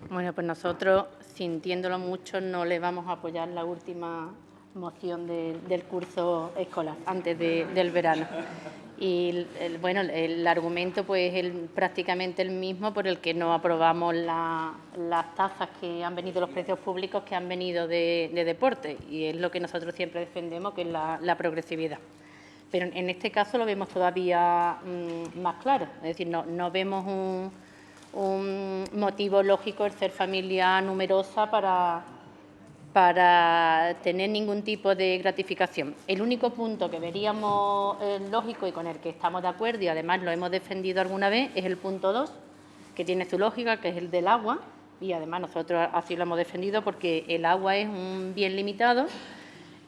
Bueno, pues nosotros, sintiéndolo mucho, no le vamos a apoyar la última moción del curso escolar, antes del verano. Y bueno, el argumento pues es prácticamente el mismo por el que no aprobamos las tasas que han venido, los precios públicos que han venido de deporte, y es lo que nosotros siempre defendemos, que es la progresividad. Pero en este caso lo vemos todavía más claro, es decir, no vemos un motivo lógico el ser familia numerosa para tener ningún tipo de gratificación. El único punto que veríamos lógico y con el que estamos de acuerdo, y además lo hemos defendido alguna vez, es el punto 2, que tiene su lógica, que es el del agua, y además nosotros así lo hemos defendido porque el agua es un bien limitado,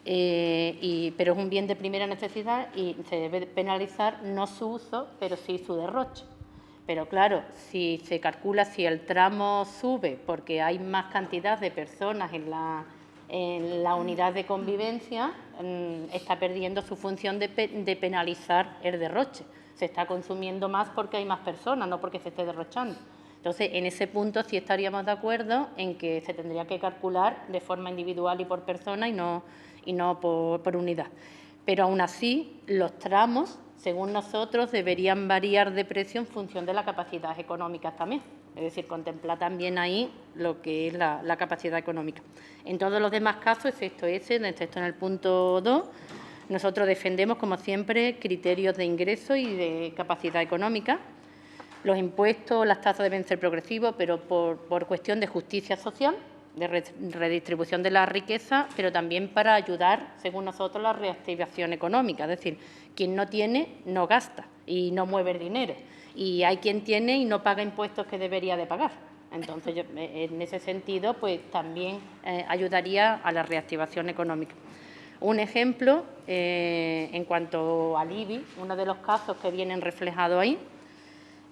pero es un bien de primera necesidad y se debe penalizar no su uso, pero sí su derroche. Pero claro, si se calcula, si el tramo sube porque hay más cantidad de personas en la unidad de convivencia, está perdiendo su función de penalizar el derroche. Se está consumiendo más porque hay más personas, no porque se esté derrochando. Entonces, en ese punto sí estaríamos de acuerdo en que se tendría que calcular de forma individual y por persona y no por unidad. Pero aún así, los tramos, según nosotros, deberían variar de precio en función de la capacidad económica también. Es decir, contemplar también ahí lo que es la capacidad económica. En todos los demás casos, excepto excepto en el punto 2, nosotros defendemos, como siempre, criterios de ingreso y de capacidad económica. Los impuestos, las tasas deben ser progresivos, pero por cuestión de justicia social, de redistribución de la riqueza, pero también para ayudar, según nosotros, la reactivación económica. Es decir, quien no tiene, no gasta y no mueve el dinero. Y hay quien tiene y no paga impuestos que debería de pagar. Entonces, en ese sentido, pues también ayudaría a la reactivación económica. Un ejemplo, en cuanto al IBI, uno de los casos que vienen reflejados ahí,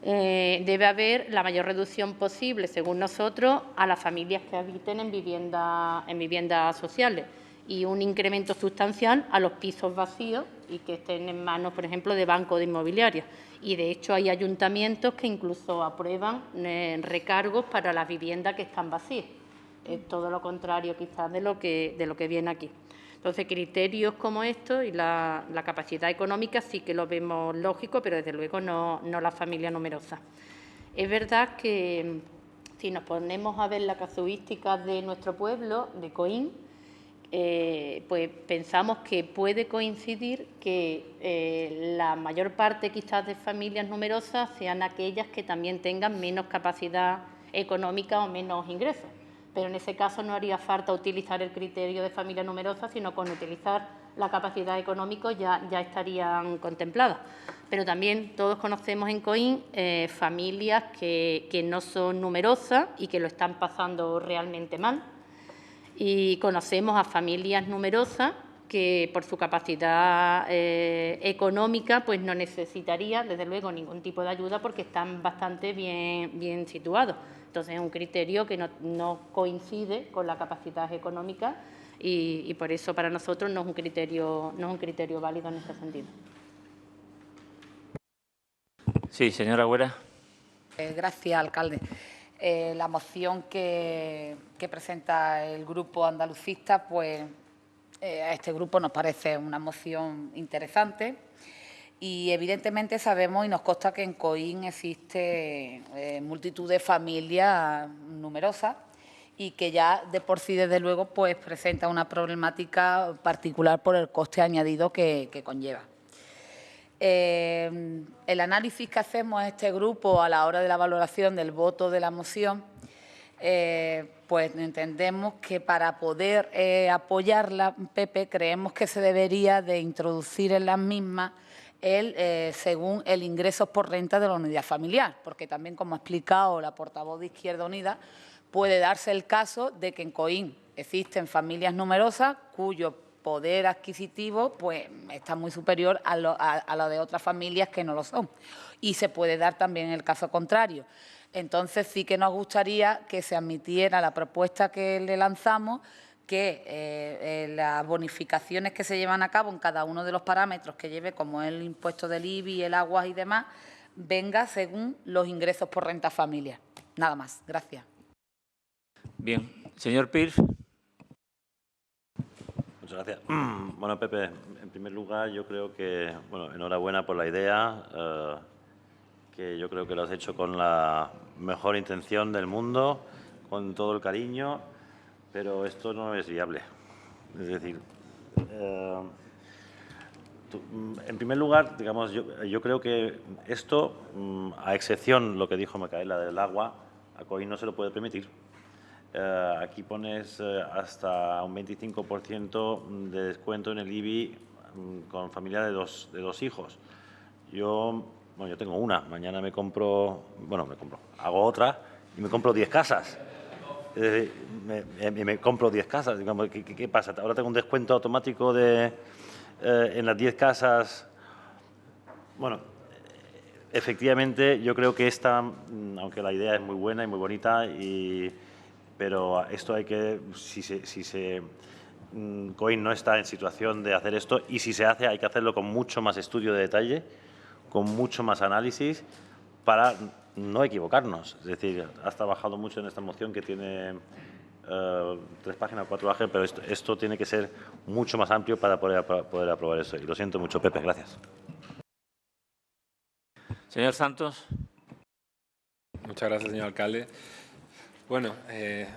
debe haber la mayor reducción posible, según nosotros, a las familias que habiten en viviendas sociales y un incremento sustancial a los pisos vacíos y que estén en manos, por ejemplo, de bancos de inmobiliarias. Y, de hecho, hay ayuntamientos que incluso aprueban recargos para las viviendas que están vacías. Es todo lo contrario, quizás, de lo que viene aquí. Entonces, criterios como estos y la capacidad económica sí que lo vemos lógico, pero desde luego no la familia numerosa. Es verdad que si nos ponemos a ver la casuística de nuestro pueblo, de Coín, pues pensamos que puede coincidir que la mayor parte quizás de familias numerosas sean aquellas que también tengan menos capacidad económica o menos ingresos. Pero en ese caso no haría falta utilizar el criterio de familia numerosa, sino con utilizar la capacidad económica ya estarían contempladas. Pero también todos conocemos en Coín familias que no son numerosas y que lo están pasando realmente mal. Y conocemos a familias numerosas que por su capacidad económica pues no necesitarían, desde luego, ningún tipo de ayuda porque están bastante bien situados. Entonces, es un criterio que no coincide con la capacidad económica y por eso para nosotros no es un criterio válido en este sentido.
Sí, señora Huera.
Gracias, alcalde. La moción que presenta el grupo andalucista, pues a este grupo nos parece una moción interesante. Y evidentemente sabemos y nos consta que en Coín existe multitud de familias numerosas y que ya de por sí, desde luego, pues presenta una problemática particular por el coste añadido que conlleva. El análisis que hacemos a este grupo a la hora de la valoración del voto de la moción, pues entendemos que para poder apoyarla, PP, creemos que se debería de introducir en las mismas según el ingreso por renta de la unidad familiar, porque también, como ha explicado la portavoz de Izquierda Unida, puede darse el caso de que en Coín existen familias numerosas cuyo poder adquisitivo pues, está muy superior a lo de otras familias que no lo son. Y se puede dar también el caso contrario. Entonces, sí que nos gustaría que se admitiera la propuesta que le lanzamos, que las bonificaciones que se llevan a cabo en cada uno de los parámetros que lleve, como el impuesto del IBI, el agua y demás, venga según los ingresos por renta familiar. Nada más. Gracias.
Bien. Señor Peirce.
Muchas gracias. Bueno, Pepe, en primer lugar, yo creo que, bueno, enhorabuena por la idea, que yo creo que lo has hecho con la mejor intención del mundo, con todo el cariño, pero esto no es viable. Es decir, en primer lugar, digamos, yo creo que esto, a excepción lo que dijo Micaela del agua, a Coín no se lo puede permitir. Aquí pones hasta un 25% de descuento en el IBI con familia de dos hijos. Yo tengo una, mañana hago otra y me compro 10 casas. Me compro 10 casas. Digamos, ¿qué pasa? Ahora tengo un descuento automático en las 10 casas. Bueno, efectivamente, yo creo que esta, aunque la idea es muy buena y muy bonita, pero esto hay que, Coín no está en situación de hacer esto, y si se hace hay que hacerlo con mucho más estudio de detalle, con mucho más análisis, para no equivocarnos. Es decir, has trabajado mucho en esta moción que tiene 3 páginas, 4 páginas, pero esto tiene que ser mucho más amplio para poder aprobar eso. Y lo siento mucho, Pepe. Gracias.
Señor Santos.
Muchas gracias, señor alcalde. Bueno,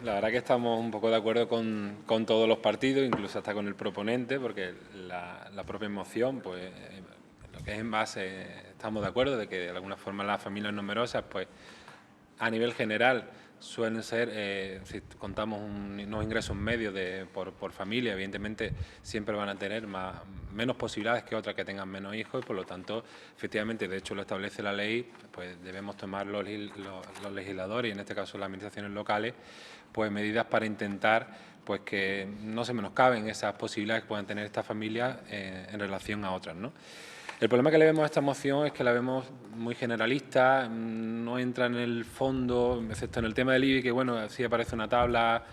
la verdad que estamos un poco de acuerdo con todos los partidos, incluso hasta con el proponente, porque la propia moción, pues, lo que es en base, estamos de acuerdo de que de alguna forma las familias numerosas, pues, a nivel general suelen ser, si contamos unos ingresos medios por familia, evidentemente siempre van a tener menos posibilidades que otras que tengan menos hijos, y por lo tanto, efectivamente, de hecho lo establece la ley, pues debemos tomar los legisladores, y en este caso las administraciones locales, pues medidas para intentar pues que no se menoscaben esas posibilidades que puedan tener estas familias en relación a otras, ¿no? El problema que le vemos a esta moción es que la vemos muy generalista, no entra en el fondo, excepto en el tema del IBI, que bueno, sí aparece una tabla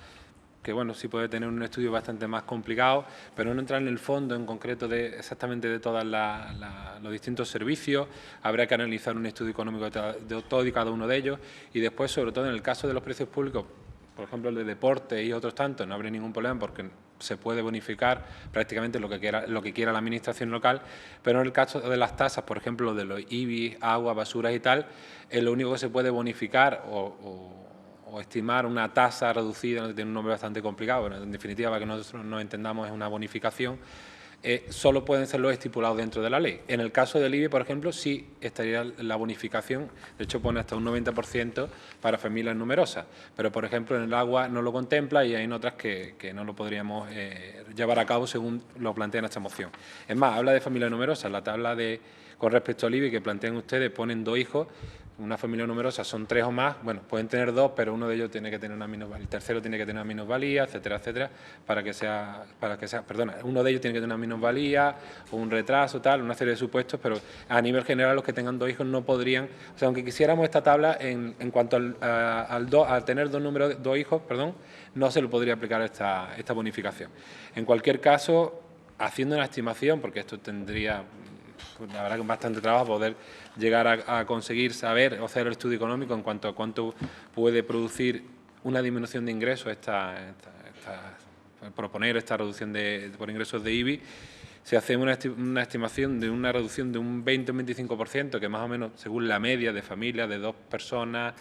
que bueno, sí puede tener un estudio bastante más complicado, pero no entra en el fondo en concreto exactamente de todos los distintos servicios. Habrá que analizar un estudio económico de todo y cada uno de ellos, y después, sobre todo en el caso de los precios públicos, por ejemplo el de deporte y otros tantos, no habría ningún problema porque se puede bonificar prácticamente lo que quiera la administración local, pero en el caso de las tasas, por ejemplo, de los IBI, agua, basuras y tal, lo único que se puede bonificar o estimar una tasa reducida, tiene un nombre bastante complicado, pero en definitiva, para que nosotros no entendamos, es una bonificación, solo pueden ser los estipulados dentro de la ley. En el caso del IBI, por ejemplo, sí estaría la bonificación, de hecho pone hasta un 90% para familias numerosas, pero por ejemplo en el agua no lo contempla, y hay en otras que no lo podríamos llevar a cabo según lo plantea esta moción. Es más, habla de familias numerosas, la tabla con respecto al IBI que plantean ustedes ponen 2 hijos, una familia numerosa son 3 o más, bueno, pueden tener 2, pero uno de ellos tiene que tener una minusvalía, el tercero tiene que tener una minusvalía, etcétera, etcétera, uno de ellos tiene que tener una minusvalía o un retraso, tal, una serie de supuestos, pero a nivel general los que tengan 2 hijos no podrían, o sea, aunque quisiéramos esta tabla, en cuanto al tener 2 hijos, no se le podría aplicar esta bonificación. En cualquier caso, haciendo una estimación, porque esto tendría, la verdad, con bastante trabajo poder llegar a conseguir saber o hacer el estudio económico en cuanto a cuánto puede producir una disminución de ingresos, proponer esta reducción por ingresos de IBI, se hace una estimación de una reducción de un 20 o un 25%, que más o menos, según la media de familias, de 2 personas,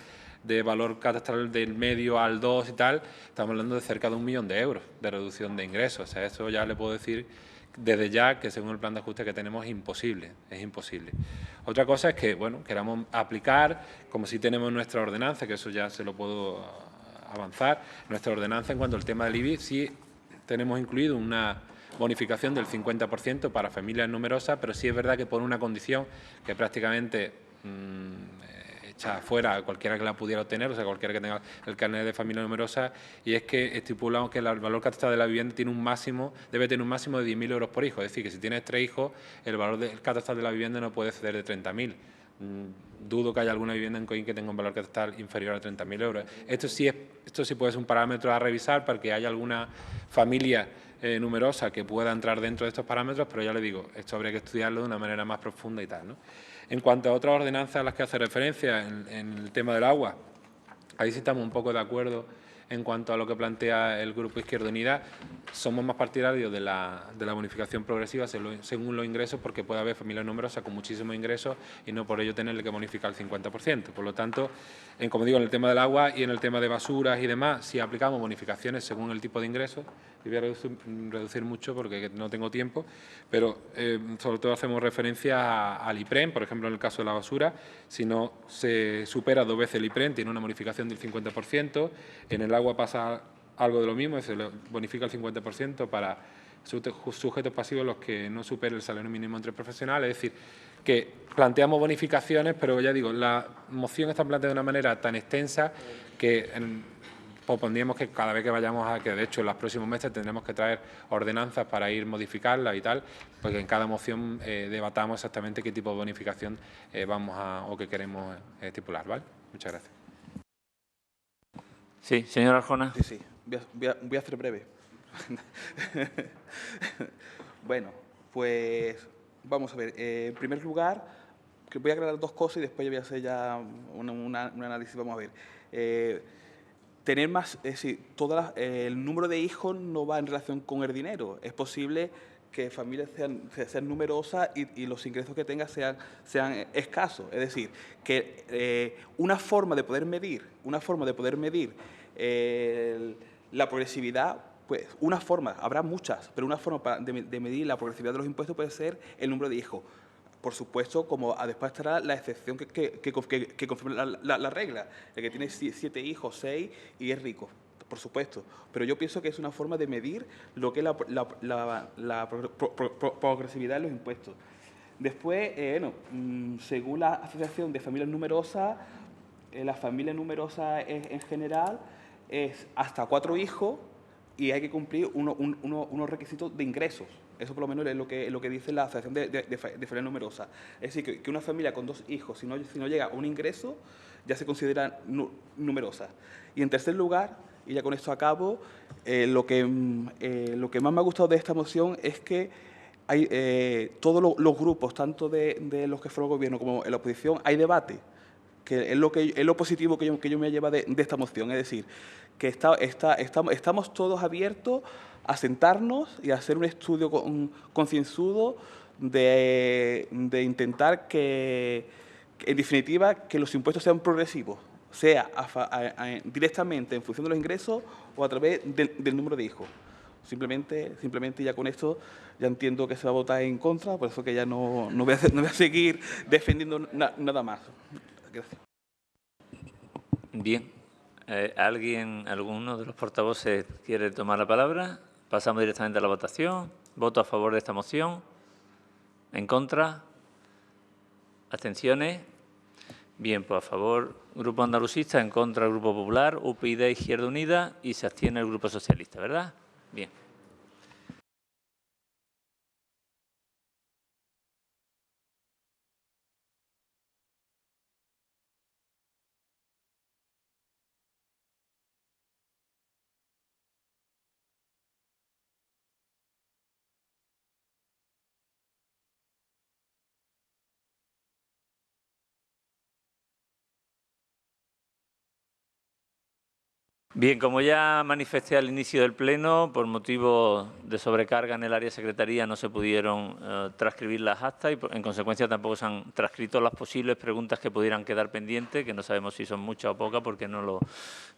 de valor catastral del medio al 2 y tal, estamos hablando de cerca de 1 millón de euros de reducción de ingresos. O sea, eso ya le puedo decir desde ya que según el plan de ajuste que tenemos es imposible. Otra cosa es que, bueno, queramos aplicar, como si tenemos nuestra ordenanza, que eso ya se lo puedo avanzar, nuestra ordenanza en cuanto al tema del IBI, sí tenemos incluido una bonificación del 50% para familias numerosas, pero sí es verdad que pone una condición que prácticamente echa fuera a cualquiera que la pudiera obtener, o sea, cualquiera que tenga el carnet de familia numerosa, y es que estipulamos que el valor catastral de la vivienda debe tener un máximo de 10.000 euros por hijo. Es decir, que si tienes 3 hijos, el valor del catastral de la vivienda no puede exceder de 30.000. Dudo que haya alguna vivienda en Coín que tenga un valor catastral inferior a 30.000 euros. Esto sí puede ser un parámetro a revisar para que haya alguna familia numerosa que pueda entrar dentro de estos parámetros, pero ya le digo, esto habría que estudiarlo de una manera más profunda y tal, ¿no? En cuanto a otras ordenanzas a las que hace referencia en el tema del agua, ahí sí estamos un poco de acuerdo en cuanto a lo que plantea el Grupo Izquierda Unida. Somos más partidarios de la bonificación progresiva según los ingresos, porque puede haber familias numerosas con muchísimos ingresos y no por ello tenerle que bonificar el 50%. Por lo tanto, como digo, en el tema del agua y en el tema de basuras y demás, si aplicamos bonificaciones según el tipo de ingresos, y voy a reducir mucho porque no tengo tiempo, pero sobre todo hacemos referencia al IPREM, por ejemplo, en el caso de la basura, si no se supera 2 veces el IPREM, tiene una bonificación del 50%, en el agua pasa algo de lo mismo, se le bonifica el 50% para sujetos pasivos los que no superen el salario mínimo entre profesionales. Es decir, que planteamos bonificaciones, pero ya digo, la moción está planteada de una manera tan extensa que propondríamos que cada vez que vayamos que de hecho en los próximos meses tendremos que traer ordenanzas para ir modificarlas y tal, porque en cada moción debatamos exactamente qué tipo de bonificación o que queremos estipular, ¿vale? Muchas gracias.
Sí, señor Arjona.
Sí. Voy a ser breve. Bueno, pues vamos a ver. En primer lugar, que voy a aclarar 2 cosas y después yo voy a hacer ya un análisis. Vamos a ver. Tener más, es decir, el número de hijos no va en relación con el dinero. Es posible que familias sean numerosas y los ingresos que tengan sean escasos. Es decir, que una forma de poder medir la progresividad, pues habrá muchas, pero una forma de medir la progresividad de los impuestos puede ser el número de hijos. Por supuesto, como después estará la excepción que confirma la regla, el que tiene 7 hijos, 6 y es rico, por supuesto. Pero yo pienso que es una forma de medir lo que es la progresividad de los impuestos. Después, según la Asociación de Familias Numerosas, la familia numerosa en general es hasta 4 hijos y hay que cumplir unos requisitos de ingresos. Eso por lo menos es lo que dice la Asociación de Familias Numerosas. Es decir, que una familia con 2 hijos, si no llega a un ingreso, ya se considera numerosa. Y en tercer lugar, y ya con esto acabo, lo que más me ha gustado de esta moción es que hay todos los grupos, tanto de los que fueron gobierno como en la oposición, hay debate, que es lo positivo que yo me llevo de esta moción. Es decir, que estamos todos abiertos a sentarnos y a hacer un estudio concienzudo de intentar que, en definitiva, que los impuestos sean progresivos, sea directamente en función de los ingresos o a través del número de hijos. Simplemente ya con esto ya entiendo que se va a votar en contra, por eso que ya no voy a seguir defendiendo nada más. Gracias.
Bien. ¿Alguno de los portavoces quiere tomar la palabra? Pasamos directamente a la votación. ¿Voto a favor de esta moción? ¿En contra? ¿Abstenciones? Bien, pues a favor Grupo Andalucista, en contra el Grupo Popular, UPyD, Izquierda Unida y se abstiene el Grupo Socialista, ¿verdad? Bien. Bien, como ya manifesté al inicio del Pleno, por motivo de sobrecarga en el área de secretaría no se pudieron transcribir las actas y, en consecuencia, tampoco se han transcrito las posibles preguntas que pudieran quedar pendientes, que no sabemos si son muchas o pocas porque no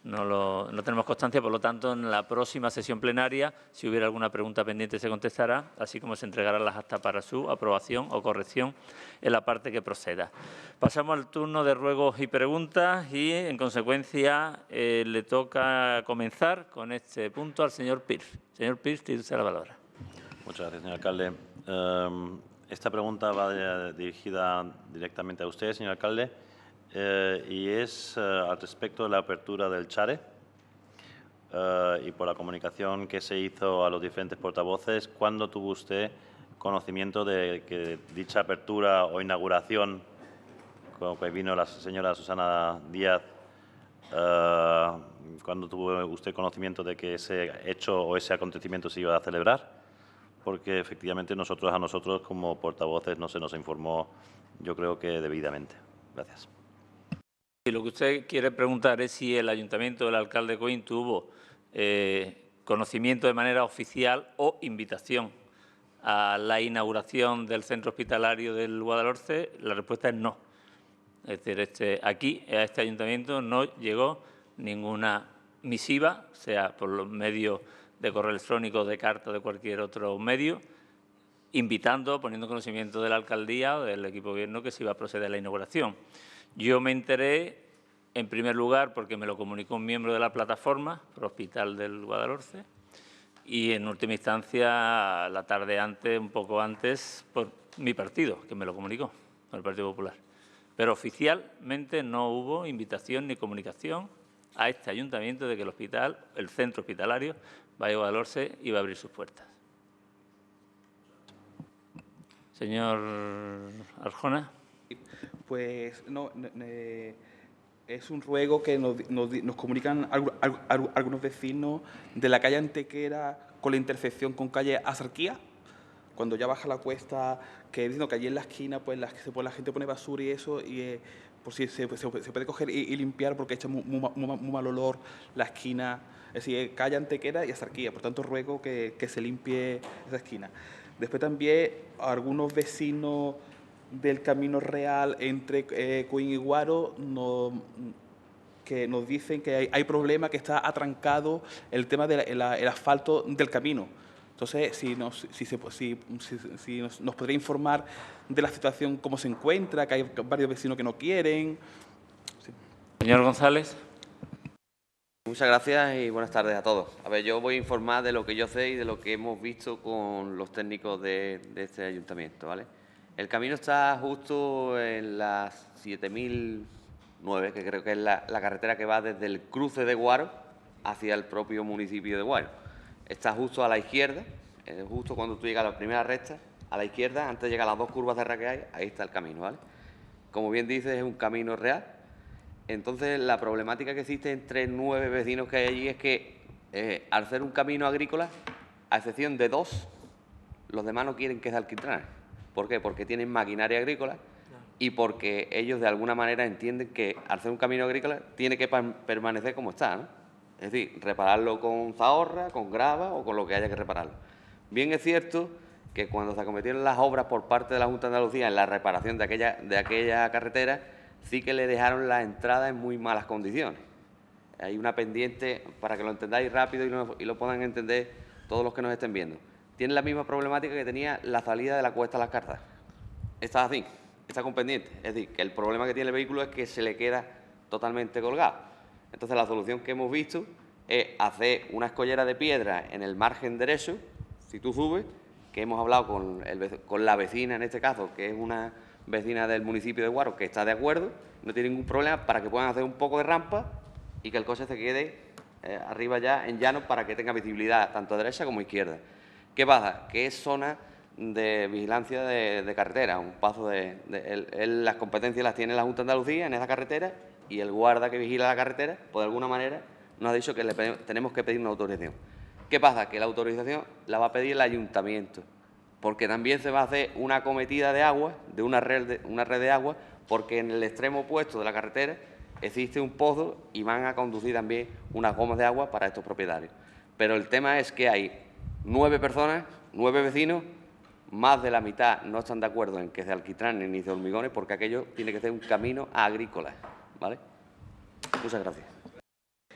tenemos constancia. Por lo tanto, en la próxima sesión plenaria, si hubiera alguna pregunta pendiente, se contestará, así como se entregarán las actas para su aprobación o corrección en la parte que proceda. Pasamos al turno de ruegos y preguntas y, en consecuencia, le toca comenzar con este punto al señor Peirce. Señor Peirce, tiene usted la palabra.
Muchas gracias, señor alcalde. Esta pregunta va dirigida directamente a usted, señor alcalde. y es al respecto de la apertura del Chare y por la comunicación que se hizo a los diferentes portavoces. ¿Cuándo tuvo usted conocimiento de que dicha apertura o inauguración, como que vino la señora Susana Díaz, cuándo tuvo usted conocimiento de que ese hecho o ese acontecimiento se iba a celebrar? Porque efectivamente a nosotros como portavoces no se nos informó, yo creo que debidamente. Gracias.
Y lo que usted quiere preguntar es si el Ayuntamiento del alcalde Coín tuvo conocimiento de manera oficial o invitación a la inauguración del centro hospitalario del Guadalhorce. La respuesta es no. Es decir, aquí a este ayuntamiento no llegó ninguna misiva, sea por los medios de correo electrónico, de carta, de cualquier otro medio, invitando, poniendo conocimiento de la alcaldía o del equipo de gobierno que se iba a proceder a la inauguración. Yo me enteré, en primer lugar, porque me lo comunicó un miembro de la plataforma Pro Hospital del Guadalhorce, y en última instancia, la tarde antes, un poco antes, por mi partido, que me lo comunicó, por el Partido Popular. Pero oficialmente no hubo invitación ni comunicación a este ayuntamiento de que el centro hospitalario Valle Guadalhorce iba a abrir sus puertas. Señor Arjona.
Pues no, es un ruego que nos comunican algunos vecinos de la calle Antequera con la intersección con calle Azarquía. Cuando ya baja la cuesta, que diciendo que allí en la esquina pues la gente pone basura y eso, y por si se puede coger y limpiar porque echa muy mal olor la esquina. Es decir, calle Antequera y Azarquía. Por tanto, ruego que se limpie esa esquina. Después también algunos vecinos del Camino Real entre Coín y Guaro que nos dicen que hay problema, que está atrancado el tema del asfalto del camino. Entonces, si nos podría informar de la situación, cómo se encuentra, que hay varios vecinos que no quieren. Sí.
Señor González.
Muchas gracias y buenas tardes a todos. A ver, yo voy a informar de lo que yo sé y de lo que hemos visto con los técnicos de este ayuntamiento, ¿vale? El camino está justo en las 7009, que creo que es la carretera que va desde el cruce de Guaro hacia el propio municipio de Guaro. Está justo a la izquierda, justo cuando tú llegas a la primera recta, a la izquierda, antes de llegar a las dos curvas de cerra que hay, ahí está el camino, ¿vale? Como bien dices, es un camino real. Entonces, la problemática que existe entre 9 vecinos que hay allí es que, al ser un camino agrícola, a excepción de 2, los demás no quieren que se alquitranen. ¿Por qué? Porque tienen maquinaria agrícola y porque ellos de alguna manera entienden que al ser un camino agrícola tiene que permanecer como está, ¿no? Es decir, repararlo con zahorra, con grava o con lo que haya que repararlo. Bien es cierto que cuando se acometieron las obras por parte de la Junta de Andalucía en la reparación de aquella carretera, sí que le dejaron la entrada en muy malas condiciones. Hay una pendiente, para que lo entendáis rápido y lo puedan entender todos los que nos estén viendo. Tiene la misma problemática que tenía la salida de la Cuesta de las Cartas. Está así, está con pendiente. Es decir, que el problema que tiene el vehículo es que se le queda totalmente colgado. Entonces, la solución que hemos visto es hacer una escollera de piedra en el margen derecho, si tú subes, que hemos hablado con la vecina, en este caso, que es una vecina del municipio de Guaro, que está de acuerdo, no tiene ningún problema, para que puedan hacer un poco de rampa y que el coche se quede arriba ya en llano para que tenga visibilidad tanto derecha como izquierda. ¿Qué pasa? Que es zona de vigilancia de carretera, un paso las competencias las tiene la Junta de Andalucía en esa carretera y el guarda que vigila la carretera, pues de alguna manera nos ha dicho que tenemos que pedir una autorización. ¿Qué pasa? Que la autorización la va a pedir el ayuntamiento, porque también se va a hacer una acometida de agua, de una red de agua, porque en el extremo opuesto de la carretera existe un pozo y van a conducir también unas gomas de agua para estos propietarios. Pero el tema es que hay 9 personas, 9 vecinos, más de la mitad no están de acuerdo en que se alquitranen ni se hormigones, porque aquello tiene que ser un camino agrícola, ¿vale? Muchas gracias.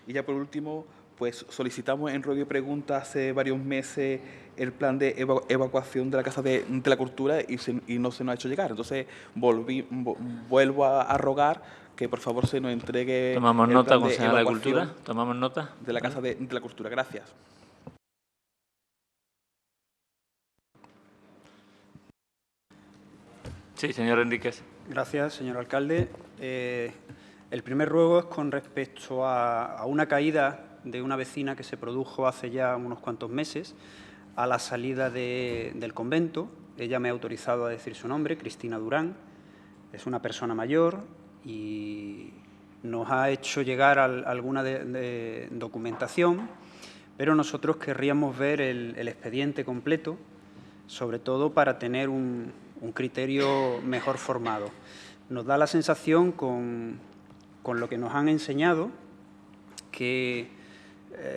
Y ya por último, pues solicitamos en ruego y pregunta hace varios meses el plan de evacuación de la Casa de la Cultura y no se nos ha hecho llegar. Entonces, vuelvo a rogar que por favor se nos entregue.
Tomamos nota, concejal de Cultura. Tomamos nota.
De la Casa de la Cultura. Gracias.
Sí, señor Enríquez.
Gracias, señor alcalde. El primer ruego es con respecto a una caída de una vecina que se produjo hace ya unos cuantos meses a la salida del convento. Ella me ha autorizado a decir su nombre, Cristina Durán. Es una persona mayor y nos ha hecho llegar alguna documentación, pero nosotros querríamos ver el expediente completo, sobre todo para tener un criterio mejor formado. Nos da la sensación, con lo que nos han enseñado, que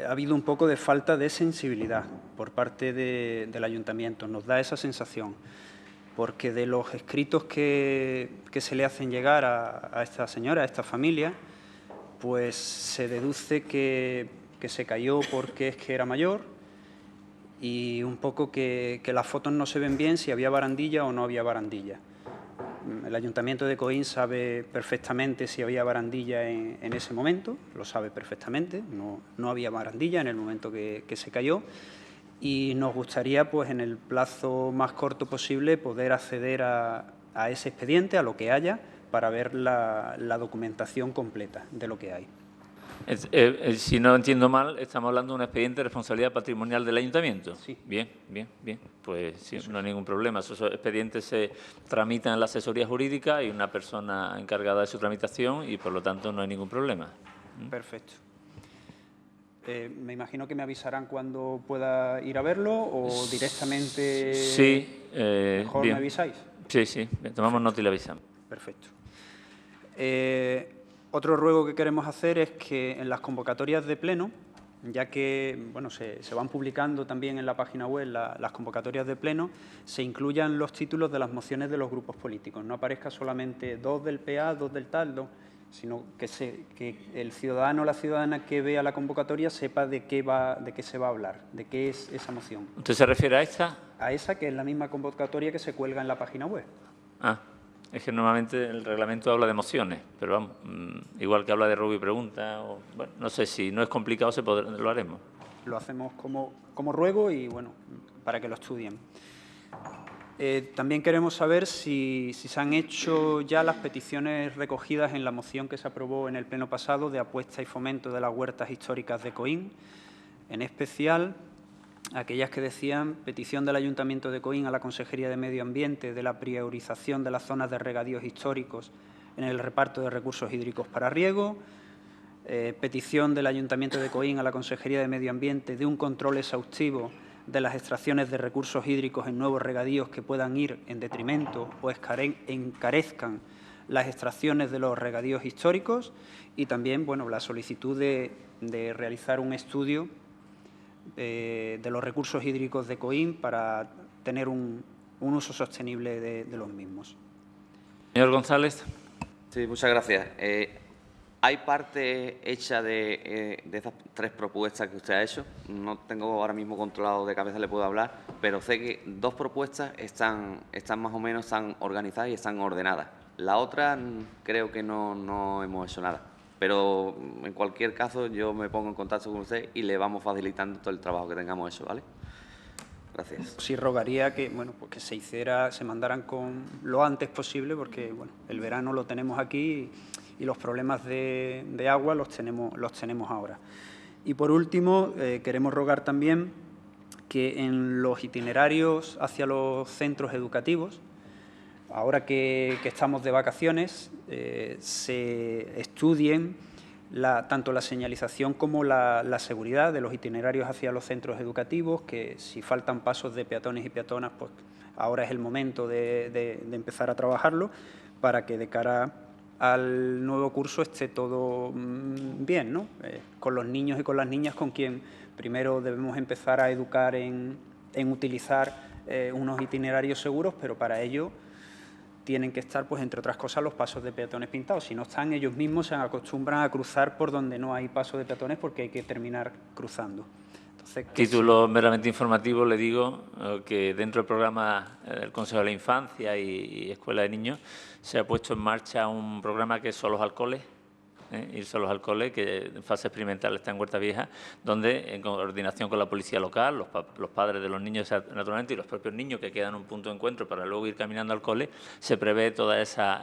ha habido un poco de falta de sensibilidad por parte del ayuntamiento. Nos da esa sensación, porque de los escritos que se le hacen llegar a esta señora, a esta familia, pues se deduce que se cayó porque es que era mayor y un poco que las fotos no se ven bien si había barandilla o no había barandilla. El Ayuntamiento de Coín sabe perfectamente si había barandilla en ese momento, lo sabe perfectamente, no había barandilla en el momento que se cayó, y nos gustaría, pues, en el plazo más corto posible, poder acceder a ese expediente, a lo que haya, para ver la documentación completa de lo que hay.
Si no entiendo mal, estamos hablando de un expediente de responsabilidad patrimonial del Ayuntamiento.
Sí.
Bien. Pues sí, no hay ningún problema. Esos expedientes se tramitan en la asesoría jurídica y una persona encargada de su tramitación y, por lo tanto, no hay ningún problema.
Perfecto. Me imagino que me avisarán cuando pueda ir a verlo o directamente.
Sí.
¿Mejor
bien.
me avisáis?
Sí. Tomamos nota y le avisamos.
Perfecto. Otro ruego que queremos hacer es que en las convocatorias de pleno, ya que bueno, se van publicando también en la página web las convocatorias de pleno, se incluyan los títulos de las mociones de los grupos políticos. No aparezca solamente 2 del PA, 2 del tal, sino que el ciudadano o la ciudadana que vea la convocatoria sepa de qué se va a hablar, de qué es esa moción.
¿Usted se refiere a esta?
A esa, que es la misma convocatoria que se cuelga en la página web.
Es que normalmente el reglamento habla de mociones, pero vamos, igual que habla de ruego y pregunta, bueno, no sé, si no es complicado lo haremos.
Lo hacemos como ruego y, bueno, para que lo estudien. También queremos saber si se han hecho ya las peticiones recogidas en la moción que se aprobó en el pleno pasado de apuesta y fomento de las huertas históricas de Coín, en especial aquellas que decían: petición del Ayuntamiento de Coín a la Consejería de Medio Ambiente de la priorización de las zonas de regadíos históricos en el reparto de recursos hídricos para riego; petición del Ayuntamiento de Coín a la Consejería de Medio Ambiente de un control exhaustivo de las extracciones de recursos hídricos en nuevos regadíos que puedan ir en detrimento o encarezcan las extracciones de los regadíos históricos; y también, bueno, la solicitud de realizar un estudio de los recursos hídricos de Coín para tener un uso sostenible de los mismos.
Señor González.
Sí, muchas gracias. ¿Hay parte hecha de esas 3 propuestas que usted ha hecho? No tengo ahora mismo controlado de cabeza, le puedo hablar, pero sé que 2 propuestas están más o menos organizadas y están ordenadas. La otra creo que no hemos hecho nada. Pero, en cualquier caso, yo me pongo en contacto con usted y le vamos facilitando todo el trabajo que tengamos hecho, ¿vale? Gracias.
Sí, rogaría que, bueno, pues que se mandaran con lo antes posible, porque, bueno, el verano lo tenemos aquí y los problemas de agua los tenemos ahora. Y, por último, queremos rogar también que en los itinerarios hacia los centros educativos, ahora que estamos de vacaciones, se estudien tanto la señalización como la seguridad de los itinerarios hacia los centros educativos, que si faltan pasos de peatones y peatonas, pues ahora es el momento de empezar a trabajarlo, para que de cara al nuevo curso esté todo bien, ¿no? Con los niños y con las niñas, con quien primero debemos empezar a educar en utilizar unos itinerarios seguros, pero para ello tienen que estar, pues, entre otras cosas, los pasos de peatones pintados. Si no están, ellos mismos se acostumbran a cruzar por donde no hay paso de peatones, porque hay que terminar cruzando. Entonces,
Título meramente informativo, le digo que dentro del programa del Consejo de la Infancia y Escuela de Niños se ha puesto en marcha un programa que son los alcoholes, ir solos al cole, que en fase experimental está en Huerta Vieja, donde en coordinación con la policía local, los padres de los niños naturalmente y los propios niños que quedan en un punto de encuentro para luego ir caminando al cole, se prevé todas esas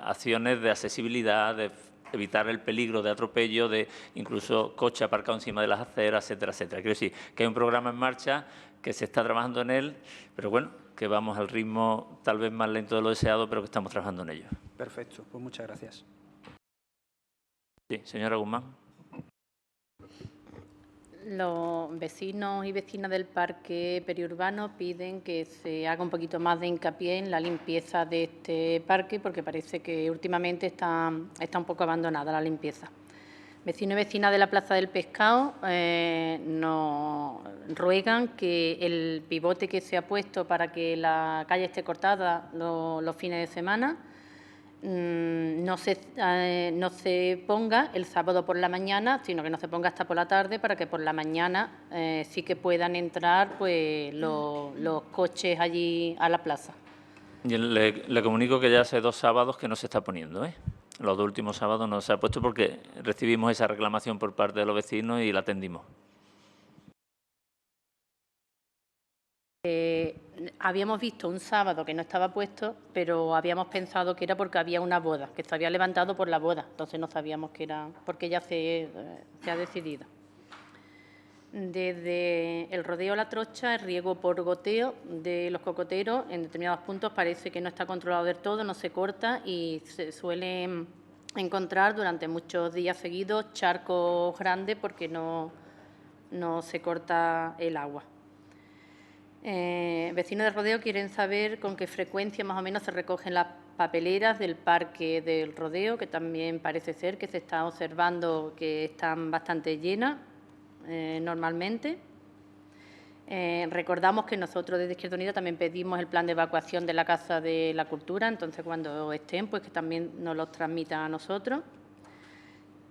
acciones de accesibilidad, de evitar el peligro de atropello, de incluso coche aparcado encima de las aceras, etcétera, etcétera. Quiero decir que hay un programa en marcha, que se está trabajando en él, pero bueno, que vamos al ritmo tal vez más lento de lo deseado, pero que estamos trabajando en ello.
Perfecto, pues muchas gracias.
Sí, señora Guzmán.
Los vecinos y vecinas del parque periurbano piden que se haga un poquito más de hincapié en la limpieza de este parque, porque parece que últimamente está un poco abandonada la limpieza. Vecinos y vecinas de la Plaza del Pescado nos ruegan que el pivote que se ha puesto para que la calle esté cortada los fines de semana no se ponga el sábado por la mañana, sino que no se ponga hasta por la tarde, para que por la mañana sí que puedan entrar pues los coches allí a la plaza.
Y le comunico que ya hace 2 sábados que no se está poniendo, ¿eh? Los 2 últimos sábados no se ha puesto porque recibimos esa reclamación por parte de los vecinos y la atendimos.
Habíamos visto un sábado que no estaba puesto, pero habíamos pensado que era porque había una boda, que se había levantado por la boda, entonces no sabíamos que era porque ya se ha decidido. Desde el rodeo La Trocha, el riego por goteo de los cocoteros en determinados puntos parece que no está controlado del todo, no se corta y se suele encontrar durante muchos días seguidos charcos grandes porque no se corta el agua. Vecinos del rodeo quieren saber con qué frecuencia más o menos se recogen las papeleras del parque del rodeo, que también parece ser que se está observando que están bastante llenas normalmente. Recordamos que nosotros desde Izquierda Unida también pedimos el plan de evacuación de la Casa de la Cultura, entonces cuando estén, pues que también nos los transmitan a nosotros.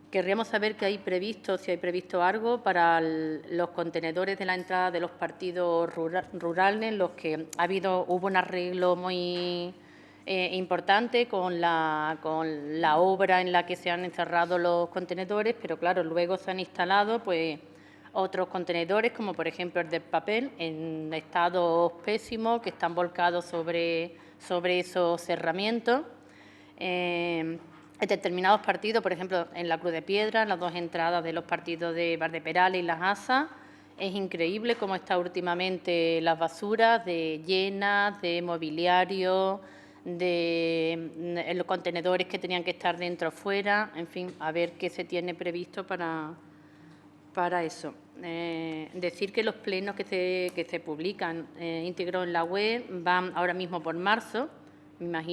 Querríamos saber si hay previsto algo para los contenedores de la entrada de los partidos rurales, en los que hubo un arreglo muy importante con la obra en la que se han encerrado los contenedores, pero claro, luego se han instalado pues otros contenedores, como por ejemplo el del papel, en estado pésimo, que están volcados sobre esos cerramientos. En determinados partidos, por ejemplo, en la Cruz de Piedra, en las 2 entradas de los partidos de Valdeperales y Las Asas, es increíble cómo está últimamente las basuras llenas de mobiliario, de los contenedores que tenían que estar dentro o fuera, en fin, a ver qué se tiene previsto para eso. Decir que los plenos que se publican íntegros en la web van ahora mismo por marzo. Nos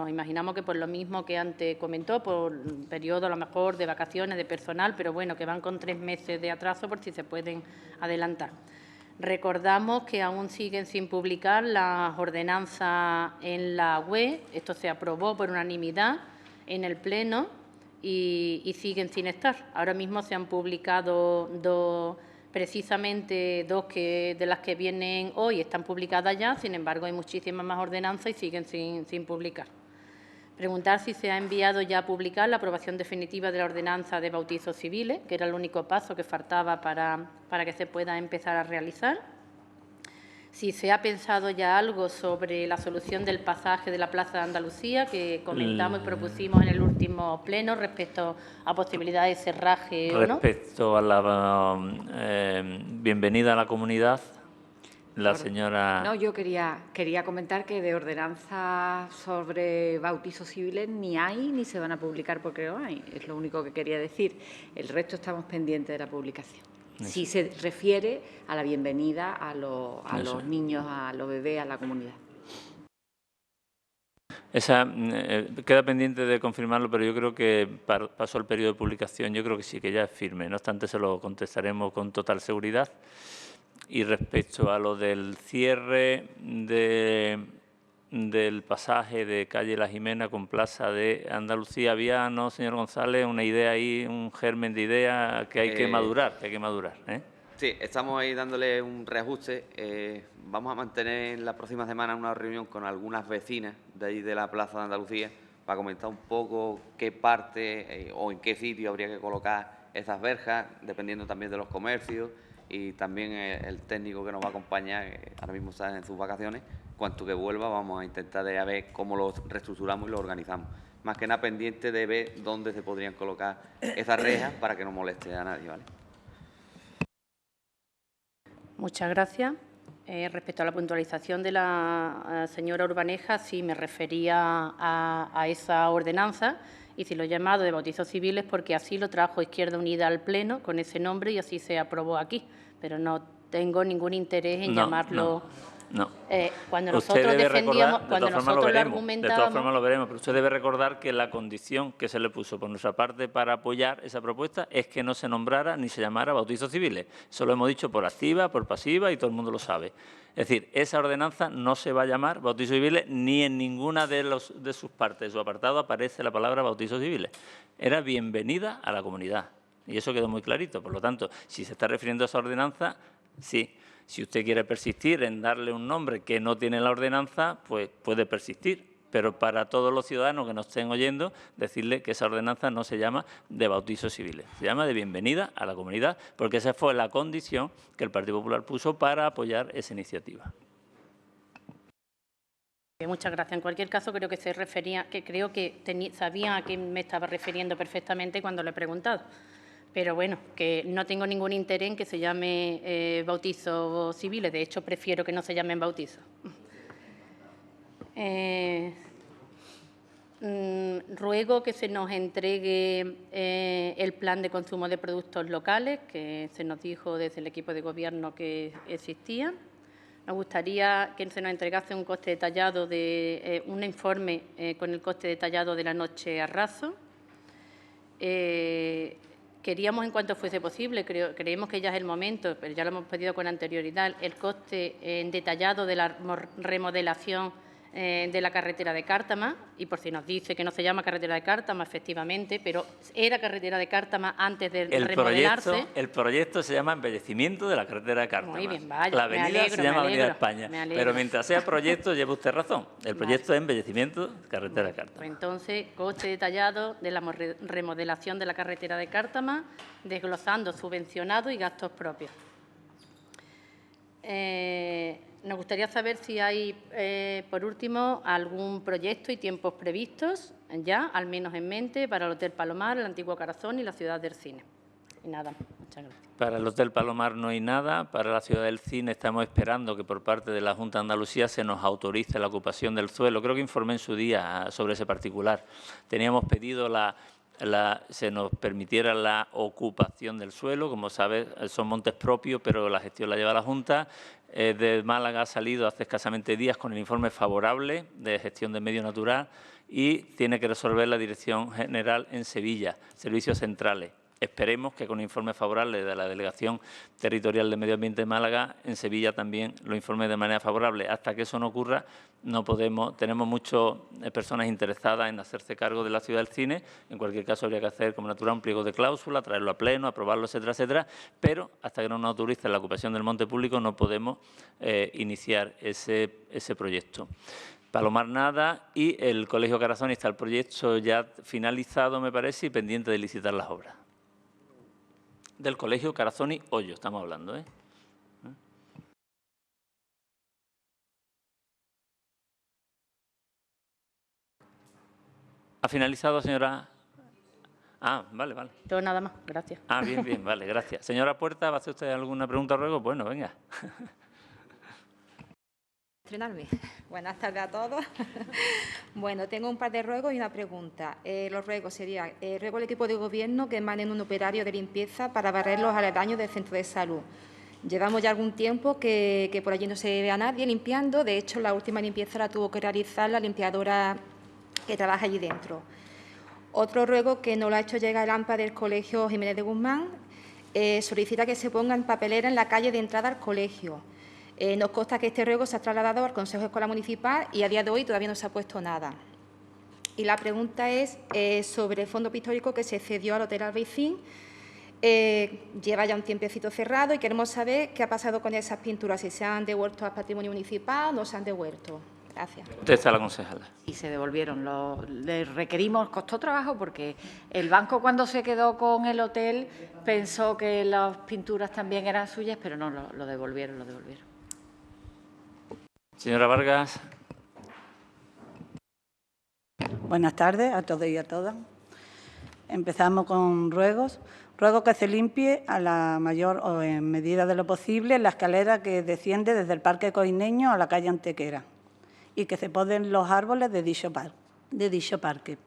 imaginamos que por lo mismo que antes comentó, por un periodo a lo mejor de vacaciones, de personal, pero bueno, que van con 3 meses de atraso por si se pueden adelantar. Recordamos que aún siguen sin publicar las ordenanzas en la web. Esto se aprobó por unanimidad en el Pleno y siguen sin estar. Ahora mismo se han publicado precisamente 2 de las que vienen hoy están publicadas ya, sin embargo hay muchísimas más ordenanzas y siguen sin publicar. Preguntar si se ha enviado ya a publicar la aprobación definitiva de la ordenanza de bautizos civiles, que era el único paso que faltaba para que se pueda empezar a realizar. Si se ha pensado ya algo sobre la solución del pasaje de la Plaza de Andalucía, que comentamos y propusimos en el último pleno respecto a posibilidades de cerraje o no.
Respecto a la bienvenida a la comunidad, la señora...
No, yo quería comentar que de ordenanzas sobre bautizos civiles ni hay ni se van a publicar porque no hay. Es lo único que quería decir. El resto estamos pendientes de la publicación. Si se refiere a la bienvenida a los niños, a los bebés, a la comunidad.
Esa queda pendiente de confirmarlo, pero yo creo que pasó el periodo de publicación, yo creo que sí, que ya es firme. No obstante, se lo contestaremos con total seguridad. Y respecto a lo del cierre del pasaje de calle La Jimena con Plaza de Andalucía, había, ¿no, señor González, una idea ahí, un germen de idea que hay que madurar, ¿eh?
Sí, estamos ahí dándole un reajuste. Vamos a mantener en la próxima semana una reunión con algunas vecinas de ahí de la Plaza de Andalucía para comentar un poco qué parte o en qué sitio habría que colocar esas verjas, dependiendo también de los comercios, y también el técnico que nos va a acompañar, ahora mismo está en sus vacaciones. Cuanto que vuelva vamos a intentar de ver cómo lo reestructuramos y lo organizamos. Más que nada pendiente de ver dónde se podrían colocar esas rejas para que no moleste a nadie, ¿vale?
Muchas gracias. Respecto a la puntualización de la señora Urbaneja, sí me refería a esa ordenanza, y si lo he llamado de bautizos civiles porque así lo trajo Izquierda Unida al Pleno con ese nombre y así se aprobó aquí, pero no tengo ningún interés en llamarlo.
No.
Cuando
Usted
nosotros
debe
defendíamos,
recordar,
cuando nosotros lo argumentábamos.
De todas formas lo veremos, pero usted debe recordar que la condición que se le puso por nuestra parte para apoyar esa propuesta es que no se nombrara ni se llamara bautizos civiles. Eso lo hemos dicho por activa, por pasiva y todo el mundo lo sabe. Es decir, esa ordenanza no se va a llamar bautizos civiles ni en ninguna de sus partes de su apartado aparece la palabra bautizos civiles. Era bienvenida a la comunidad y eso quedó muy clarito. Por lo tanto, si se está refiriendo a esa ordenanza, sí. Si usted quiere persistir en darle un nombre que no tiene la ordenanza, pues puede persistir. Pero para todos los ciudadanos que nos estén oyendo, decirle que esa ordenanza no se llama de bautizos civiles, se llama de bienvenida a la comunidad, porque esa fue la condición que el Partido Popular puso para apoyar esa iniciativa.
Muchas gracias. En cualquier caso, creo que se refería, que creo que sabía a qué me estaba refiriendo perfectamente cuando le he preguntado. Pero bueno, que no tengo ningún interés en que se llame bautizos civiles. De hecho, prefiero que no se llamen bautizos. Ruego que se nos entregue el plan de consumo de productos locales, que se nos dijo desde el equipo de gobierno que existía. Nos gustaría que se nos entregase un coste detallado de un informe con el coste detallado de la noche a raso. Queríamos, en cuanto fuese posible, creemos que ya es el momento, pero ya lo hemos pedido con anterioridad, el coste detallado de la remodelación de la carretera de Cártama, y por si nos dice que no se llama carretera de Cártama, efectivamente, pero era carretera de Cártama antes de remodelarse.
El proyecto se llama embellecimiento de la carretera de Cártama.
Muy bien, vaya,
la avenida se llama Avenida España, pero mientras sea proyecto lleva usted razón. El proyecto es embellecimiento de carretera de Cártama.
Pues entonces, coste detallado de la remodelación de la carretera de Cártama, desglosando subvencionados y gastos propios. Nos gustaría saber si hay, por último, algún proyecto y tiempos previstos ya, al menos en mente, para el Hotel Palomar, el antiguo Carazón y la Ciudad del Cine. Y nada, muchas gracias.
Para el Hotel Palomar no hay nada. Para la Ciudad del Cine estamos esperando que por parte de la Junta de Andalucía se nos autorice la ocupación del suelo. Creo que informé en su día sobre ese particular. Teníamos pedido se nos permitiera la ocupación del suelo. Como sabes, son montes propios, pero la gestión la lleva la Junta. De Málaga ha salido hace escasamente días con el informe favorable de gestión de medio natural y tiene que resolver la Dirección General en Sevilla, servicios centrales. Esperemos que con informe favorable de la Delegación Territorial de Medio Ambiente de Málaga, en Sevilla también lo informe de manera favorable. Hasta que eso no ocurra, no podemos. Tenemos muchas personas interesadas en hacerse cargo de la Ciudad del Cine. En cualquier caso, habría que hacer como natural un pliego de cláusula, traerlo a pleno, aprobarlo, etcétera, etcétera. Pero hasta que no nos autorice la ocupación del monte público, no podemos iniciar ese proyecto. Palomar nada, y el Colegio Carazón está el proyecto ya finalizado, me parece, y pendiente de licitar las obras. Del Colegio Carazón Hoyo, estamos hablando, ¿eh? ¿Ha finalizado, señora? Ah, vale, vale.
Yo nada más, gracias.
Ah, bien, bien, vale, gracias. Señora Puerta, ¿va a hacer usted alguna pregunta o ruego? Bueno, venga.
Buenas tardes a todos. Bueno, tengo un par de ruegos y una pregunta. Los ruegos serían, ruego al equipo de gobierno que manden un operario de limpieza para barrer los aledaños del centro de salud. Llevamos ya algún tiempo que por allí no se ve a nadie limpiando. De hecho, la última limpieza la tuvo que realizar la limpiadora que trabaja allí dentro. Otro ruego que nos lo ha hecho llegar el AMPA del Colegio Jiménez de Guzmán, solicita que se pongan papeleras en la calle de entrada al colegio. Nos consta que este ruego se ha trasladado al Consejo Escolar Municipal y a día de hoy todavía no se ha puesto nada. Y la pregunta es sobre el fondo pictórico que se cedió al Hotel Albaicín. Lleva ya un tiempecito cerrado y queremos saber qué ha pasado con esas pinturas, si se han devuelto al patrimonio municipal o no se han devuelto. Gracias.
Contesta la concejala.
Y se devolvieron. Les requerimos, costó trabajo porque el banco cuando se quedó con el hotel pensó que las pinturas también eran suyas, pero no, lo devolvieron, lo devolvieron.
Señora Vargas.
Buenas tardes a todos y a todas. Empezamos con ruegos. Ruego que se limpie a la mayor o en medida de lo posible la escalera que desciende desde el Parque Coineño a la calle Antequera y que se poden los árboles de dicho parque.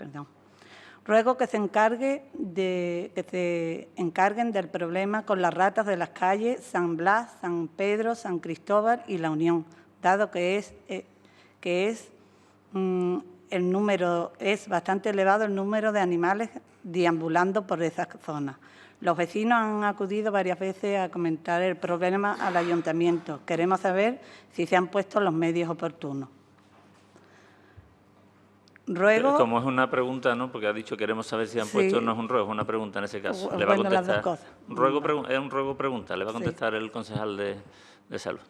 Ruego que se encarguen del problema con las ratas de las calles San Blas, San Pedro, San Cristóbal y La Unión, dado que el número es bastante elevado el número de animales deambulando por esa zona. Los vecinos han acudido varias veces a comentar el problema al ayuntamiento. Queremos saber si se han puesto los medios oportunos. Ruego...
Como es una pregunta, ¿no? Porque ha dicho queremos saber si han puesto, no es un ruego, es una pregunta en ese caso. Le va a contestar.
Las dos cosas.
Es un ruego pregunta, le va a contestar el concejal de Salud.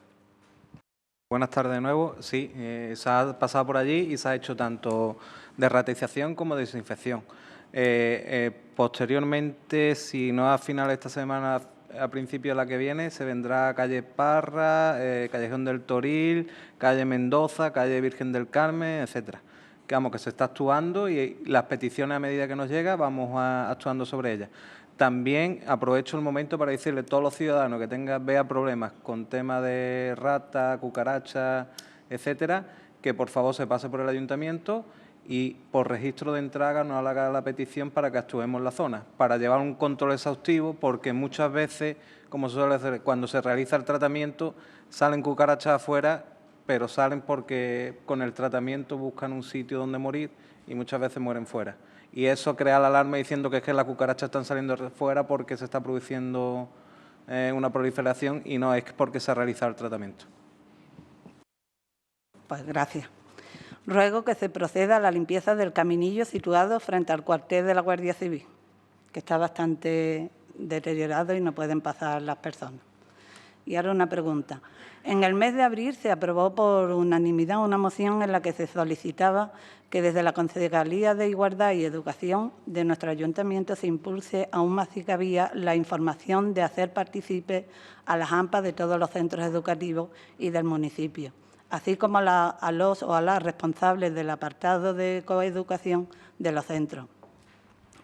Buenas tardes de nuevo. Sí, se ha pasado por allí y se ha hecho tanto de ratización como de desinfección. Posteriormente, si no a final de esta semana, a principio de la que viene, se vendrá a calle Parra, Callejón del Toril, calle Mendoza, calle Virgen del Carmen, etcétera. Que se está actuando y las peticiones a medida que nos llega vamos actuando sobre ellas. También aprovecho el momento para decirle a todos los ciudadanos que vean problemas con tema de ratas, cucarachas, etcétera, que por favor se pase por el ayuntamiento y por registro de entrada nos haga la petición para que actuemos en la zona, para llevar un control exhaustivo, porque muchas veces, como se suele hacer, cuando se realiza el tratamiento, salen cucarachas afuera, pero salen porque con el tratamiento buscan un sitio donde morir y muchas veces mueren fuera. Y eso crea la alarma diciendo que es que las cucarachas están saliendo fuera porque se está produciendo una proliferación y no es porque se ha realizado el tratamiento.
Pues gracias. Ruego que se proceda a la limpieza del caminillo situado frente al cuartel de la Guardia Civil, que está bastante deteriorado y no pueden pasar las personas. Y ahora una pregunta. En el mes de abril se aprobó por unanimidad una moción en la que se solicitaba que desde la Concejalía de Igualdad y Educación de nuestro ayuntamiento se impulse aún más si cabía la información de hacer partícipe a las AMPA de todos los centros educativos y del municipio, así como a los o a las responsables del apartado de coeducación de los centros,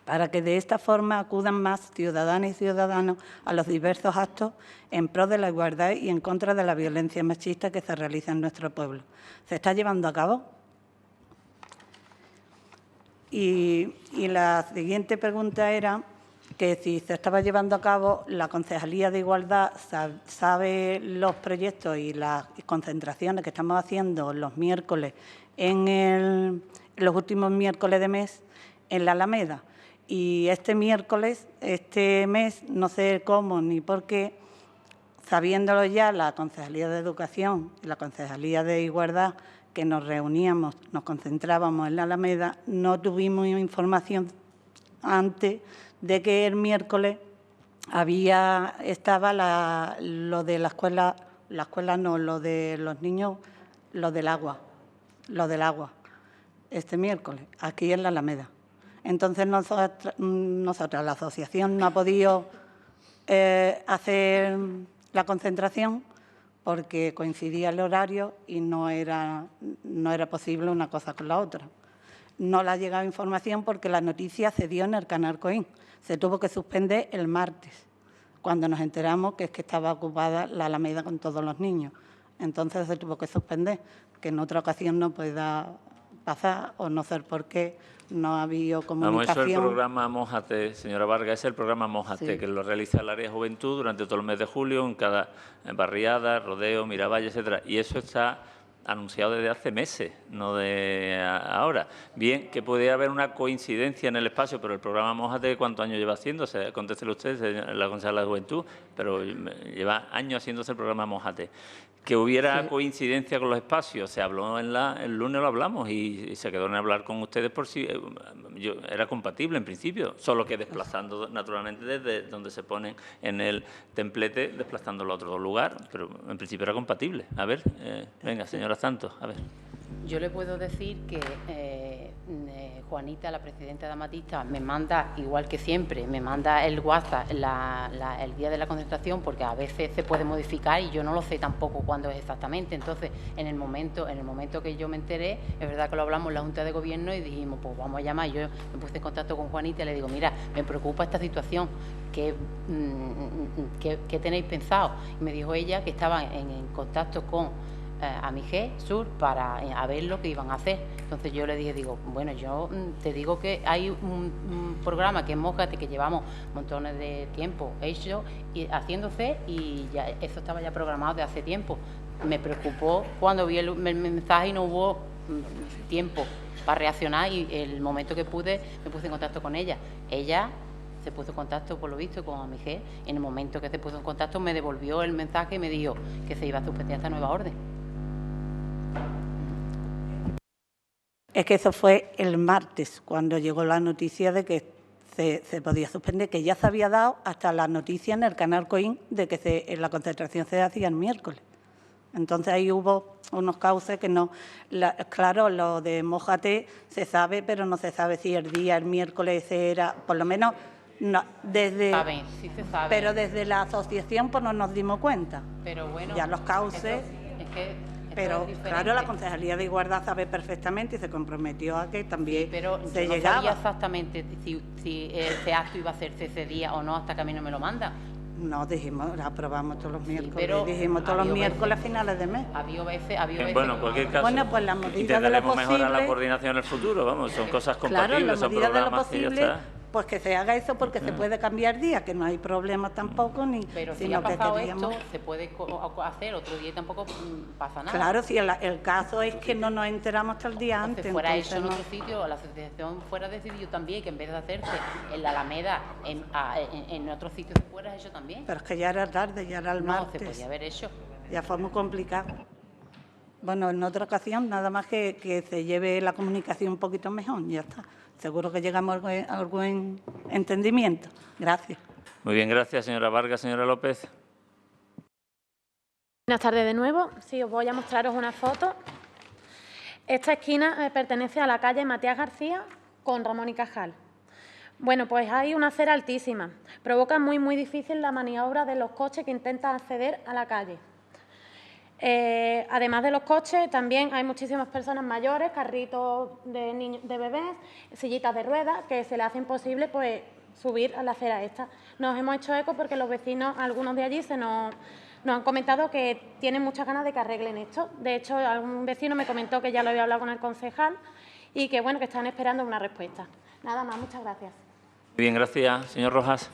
para que de esta forma acudan más ciudadanas y ciudadanos a los diversos actos en pro de la igualdad y en contra de la violencia machista que se realiza en nuestro pueblo. ¿Se está llevando a cabo? Y la siguiente pregunta era que si se estaba llevando a cabo, la Concejalía de Igualdad sabe los proyectos y las concentraciones que estamos haciendo los miércoles, los últimos miércoles de mes, en la Alameda. Y este mes, no sé cómo ni por qué, sabiéndolo ya la Concejalía de Educación y la Concejalía de Igualdad, que nos reuníamos, nos concentrábamos en la Alameda, no tuvimos información antes de que el miércoles estaba lo de la escuela no, lo de los niños, lo del agua, este miércoles, aquí en la Alameda. Entonces nosotras, la asociación no ha podido hacer la concentración porque coincidía el horario y no era posible una cosa con la otra. No le ha llegado información porque la noticia se dio en el canal Coín. Se tuvo que suspender el martes, cuando nos enteramos que es que estaba ocupada la Alameda con todos los niños. Entonces se tuvo que suspender, que en otra ocasión no pueda pasar o no sé por qué no ha habido comunicación.
Vamos, eso es el programa Mójate, señora Vargas, es el programa Mójate, sí, que lo realiza el área de juventud durante todo el mes de julio, en cada barriada, rodeo, Miravalle, etcétera. Y eso está anunciado desde hace meses, no de ahora. Bien, que puede haber una coincidencia en el espacio, pero el programa Mójate, ¿cuántos años lleva haciéndose? Contéstele usted, la concejala de Juventud, pero lleva años haciéndose el programa Mójate. Que hubiera coincidencia con los espacios, se habló el lunes, lo hablamos y se quedó en hablar con ustedes por si era compatible en principio, solo que desplazando naturalmente desde donde se ponen en el templete, desplazándolo a otro lugar, pero en principio era compatible. A ver, venga, señora Santos, a ver.
Yo le puedo decir que Juanita, la presidenta de Amatista, me manda, igual que siempre, me manda el WhatsApp el día de la concentración, porque a veces se puede modificar y yo no lo sé tampoco cuándo es exactamente. Entonces, en el momento que yo me enteré, es verdad que lo hablamos en la Junta de Gobierno y dijimos, pues vamos a llamar. Yo me puse en contacto con Juanita y le digo, mira, me preocupa esta situación, ¿qué tenéis pensado? Y me dijo ella que estaba en contacto con Amigé Sur para ver lo que iban a hacer. Entonces yo le dije, bueno, yo te digo que hay un programa que es Mójate, que llevamos montones de tiempo hecho y haciéndose, y ya eso estaba ya programado de hace tiempo. Me preocupó cuando vi el mensaje y no hubo tiempo para reaccionar, y el momento que pude me puse en contacto con ella. Ella se puso en contacto, por lo visto, con Amigé. En el momento que se puso en contacto me devolvió el mensaje y me dijo que se iba a suspender esta nueva orden.
Es que eso fue el martes, cuando llegó la noticia de que se podía suspender, que ya se había dado hasta la noticia en el canal COIN de que la concentración se hacía el miércoles. Entonces ahí hubo unos cauces que no... claro, lo de Mójate se sabe, pero no se sabe si el miércoles era... Por lo menos, no, desde...
Sí se sabe.
Pero desde la asociación pues no nos dimos cuenta.
Pero bueno...
Ya los cauces... Pero claro, la Concejalía de Igualdad sabe perfectamente y se comprometió a que también
sí, pero
se
yo no
llegaba.
sabía exactamente si ese acto iba a hacerse ese día o no, hasta que a mí no me lo manda.
No, dijimos, la aprobamos todos los miércoles,
pero
dijimos todos los miércoles a finales de mes.
Había veces
bueno, en cualquier caso,
bueno, pues la medida de lo
intentaremos mejorar la
posible,
coordinación en el futuro, vamos, son cosas
claro,
compatibles,
la
son
medida de lo
programas que ya
posible,
está.
pues que se haga eso, porque se puede cambiar día, que no hay problema tampoco, ni
pero si
sino
ha pasado
que queríamos...
esto, se puede hacer otro día y tampoco pasa nada.
Claro, si el caso es que no nos enteramos hasta el día antes.
Si fuera
entonces
hecho en
no...
otro sitio, la asociación fuera decidido también que en vez de hacerse en la Alameda, en otro sitio se fuera hecho también.
Pero es que ya era tarde, ya era el martes.
No, se podía haber hecho.
Ya fue muy complicado. Bueno, en otra ocasión, nada más que se lleve la comunicación un poquito mejor, ya está. Seguro que llegamos a algún entendimiento. Gracias.
Muy bien, gracias, señora Vargas. Señora López.
Buenas tardes de nuevo. Sí, os voy a mostraros una foto. Esta esquina pertenece a la calle Matías García con Ramón y Cajal. Bueno, pues hay una acera altísima. Provoca muy difícil la maniobra de los coches que intentan acceder a la calle. Además de los coches, también hay muchísimas personas mayores, carritos de bebés, sillitas de ruedas, que se les hace imposible pues, subir a la acera esta. Nos hemos hecho eco porque los vecinos, algunos de allí, nos han comentado que tienen muchas ganas de que arreglen esto. De hecho, algún vecino me comentó que ya lo había hablado con el concejal y que, bueno, que están esperando una respuesta. Nada más, muchas gracias.
Muy bien, gracias. Señor Rojas.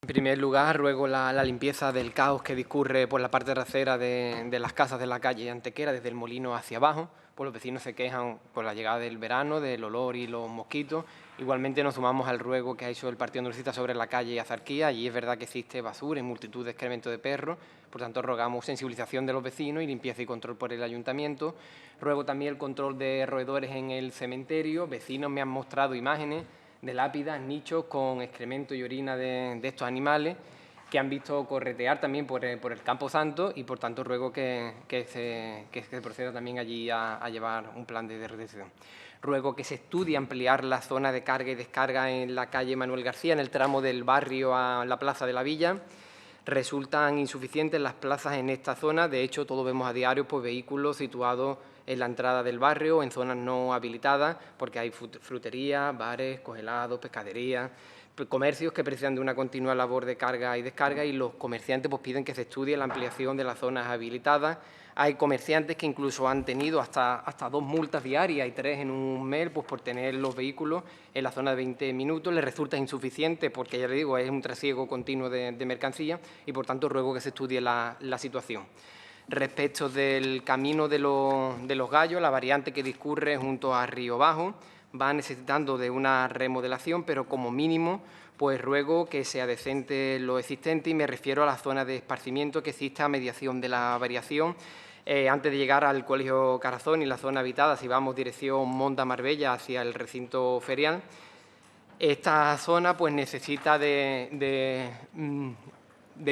En primer lugar, ruego la limpieza del caos que discurre por la parte trasera de las casas de la calle Antequera, desde el molino hacia abajo. Pues los vecinos se quejan por la llegada del verano, del olor y los mosquitos. Igualmente nos sumamos al ruego que ha hecho el Partido Andalucista sobre la calle Azarquía. Allí es verdad que existe basura y multitud de excrementos de perros. Por tanto, rogamos sensibilización de los vecinos y limpieza y control por el ayuntamiento. Ruego también el control de roedores en el cementerio. Vecinos me han mostrado imágenes de lápidas, nichos con excremento y orina de estos animales que han visto corretear también por el Campo Santo y, por tanto, ruego que se proceda también allí a llevar un plan de retención. Ruego que se estudie ampliar la zona de carga y descarga en la calle Manuel García, en el tramo del barrio a la Plaza de la Villa. Resultan insuficientes las plazas en esta zona. De hecho, todos vemos a diario pues, vehículos situados en la entrada del barrio, en zonas no habilitadas, porque hay fruterías, bares, congelados, pescaderías, comercios que precisan de una continua labor de carga y descarga, y los comerciantes pues, piden que se estudie la ampliación de las zonas habilitadas. Hay comerciantes que incluso han tenido hasta 2 multas diarias y 3 en un mes pues, por tener los vehículos en la zona de 20 minutos. Les resulta insuficiente porque, ya le digo, es un trasiego continuo de mercancía y, por tanto, ruego que se estudie la situación. Respecto del camino de los Gallos, la variante que discurre junto a Río Bajo va necesitando de una remodelación, pero como mínimo pues ruego que se adecente lo existente, y me refiero a la zona de esparcimiento que existe a mediación de la variación. Antes de llegar al Colegio Carazón y la zona habitada, si vamos dirección Monta-Marbella hacia el recinto ferial, esta zona pues necesita de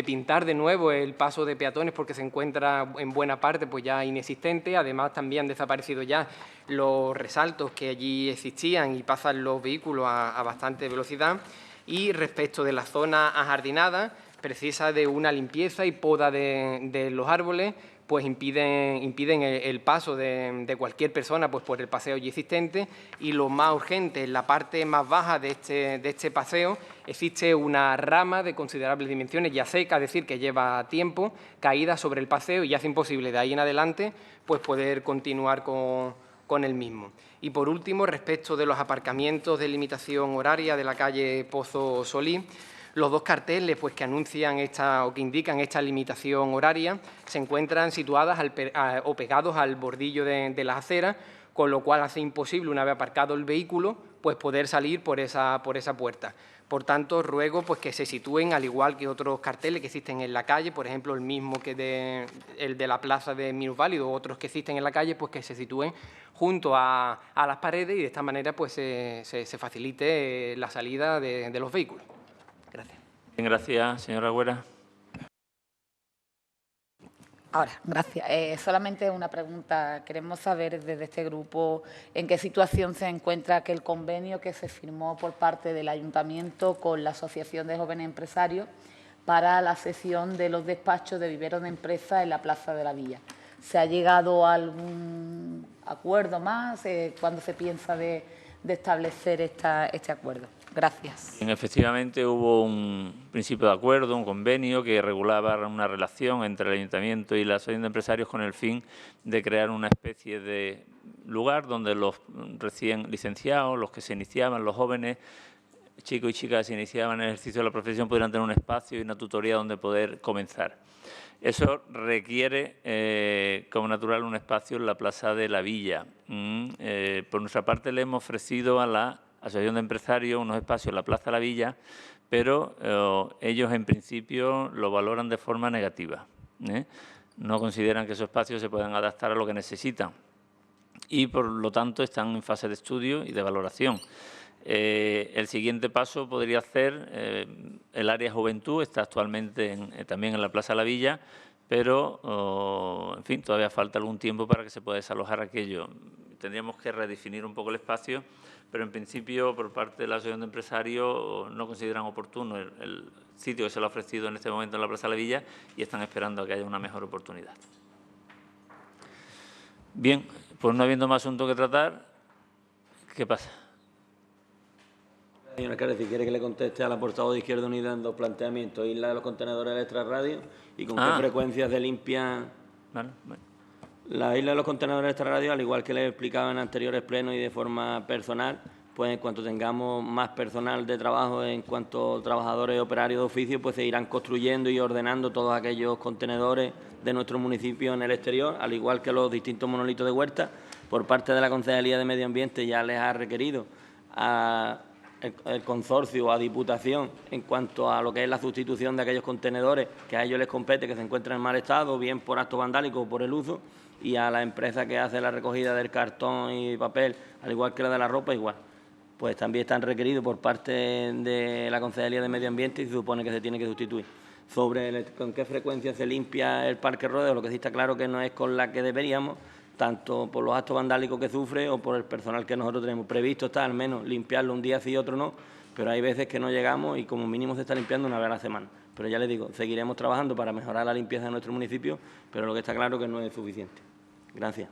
pintar de nuevo el paso de peatones porque se encuentra en buena parte pues ya inexistente. Además, también han desaparecido ya los resaltos que allí existían y pasan los vehículos a bastante velocidad. Y respecto de la zona ajardinada, precisa de una limpieza y poda de los árboles, pues impiden el paso de cualquier persona pues por el paseo ya existente. Y lo más urgente, en la parte más baja de este paseo existe una rama de considerables dimensiones ya seca, es decir, que lleva tiempo, caída sobre el paseo y hace imposible de ahí en adelante pues poder continuar con el mismo. Y por último, respecto de los aparcamientos de limitación horaria de la calle Pozo Solís, los dos carteles pues, que anuncian o que indican esta limitación horaria se encuentran situadas o pegados al bordillo de las aceras, con lo cual hace imposible, una vez aparcado el vehículo, pues poder salir por esa puerta. Por tanto, ruego pues, que se sitúen, al igual que otros carteles que existen en la calle, por ejemplo, el mismo que el de la plaza de Minusválido o otros que existen en la calle, pues que se sitúen junto a las paredes y de esta manera pues, se facilite la salida de los vehículos. Gracias.
Bien, gracias, señora Agüera.
Ahora, gracias. Solamente una pregunta. Queremos saber desde este grupo en qué situación se encuentra aquel convenio que se firmó por parte del Ayuntamiento con la Asociación de Jóvenes Empresarios para la cesión de los despachos de viveros de empresa en la Plaza de la Villa. ¿Se ha llegado a algún acuerdo más? ¿Cuándo se piensa de establecer este acuerdo? Gracias.
Bien, efectivamente hubo un principio de acuerdo, un convenio que regulaba una relación entre el Ayuntamiento y la Asociación de Empresarios con el fin de crear una especie de lugar donde los recién licenciados, los que se iniciaban, los jóvenes, chicos y chicas que se iniciaban en el ejercicio de la profesión pudieran tener un espacio y una tutoría donde poder comenzar. Eso requiere, como natural, un espacio en la Plaza de la Villa. Por nuestra parte, le hemos ofrecido a la Asociación de Empresarios unos espacios en la Plaza de la Villa, pero ellos, en principio, lo valoran de forma negativa. No consideran que esos espacios se puedan adaptar a lo que necesitan y, por lo tanto, están en fase de estudio y de valoración. El siguiente paso podría ser el área juventud, está actualmente también en la Plaza de la Villa, pero, en fin, todavía falta algún tiempo para que se pueda desalojar aquello. Tendríamos que redefinir un poco el espacio, pero en principio, por parte de la Asociación de Empresarios, no consideran oportuno el sitio que se le ha ofrecido en este momento en la Plaza de la Villa y están esperando a que haya una mejor oportunidad. Bien, pues no habiendo más asunto que tratar, ¿qué pasa?
Señor alcalde, si quiere que le conteste a la portavoz de Izquierda Unida en dos planteamientos: isla de los contenedores de extrarradio y con qué frecuencia se limpian la isla de los contenedores de extrarradio, al igual que les explicaba en anteriores plenos y de forma personal, pues en cuanto tengamos más personal de trabajo, en cuanto a trabajadores y operarios de oficio, pues se irán construyendo y ordenando todos aquellos contenedores de nuestro municipio en el exterior, al igual que los distintos monolitos de huerta. Por parte de la Concejalía de Medio Ambiente ya les ha requerido el consorcio o a Diputación en cuanto a lo que es la sustitución de aquellos contenedores que a ellos les compete, que se encuentran en mal estado, bien por acto vandálico o por el uso, y a la empresa que hace la recogida del cartón y papel, al igual que la de la ropa, igual. Pues también están requeridos por parte de la Concejalía de Medio Ambiente y se supone que se tiene que sustituir. Sobre con qué frecuencia se limpia el Parque Rodeo, lo que sí está claro que no es con la que deberíamos, tanto por los actos vandálicos que sufre o por el personal que nosotros tenemos previsto. Está al menos limpiarlo un día sí y otro no, pero hay veces que no llegamos y como mínimo se está limpiando una vez a la semana. Pero ya les digo, seguiremos trabajando para mejorar la limpieza de nuestro municipio, pero lo que está claro es que no es suficiente. Gracias.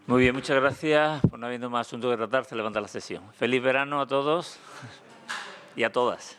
Muy bien, muchas gracias. Por no habiendo más asuntos que tratar, se levanta la sesión. Feliz verano a todos y a todas.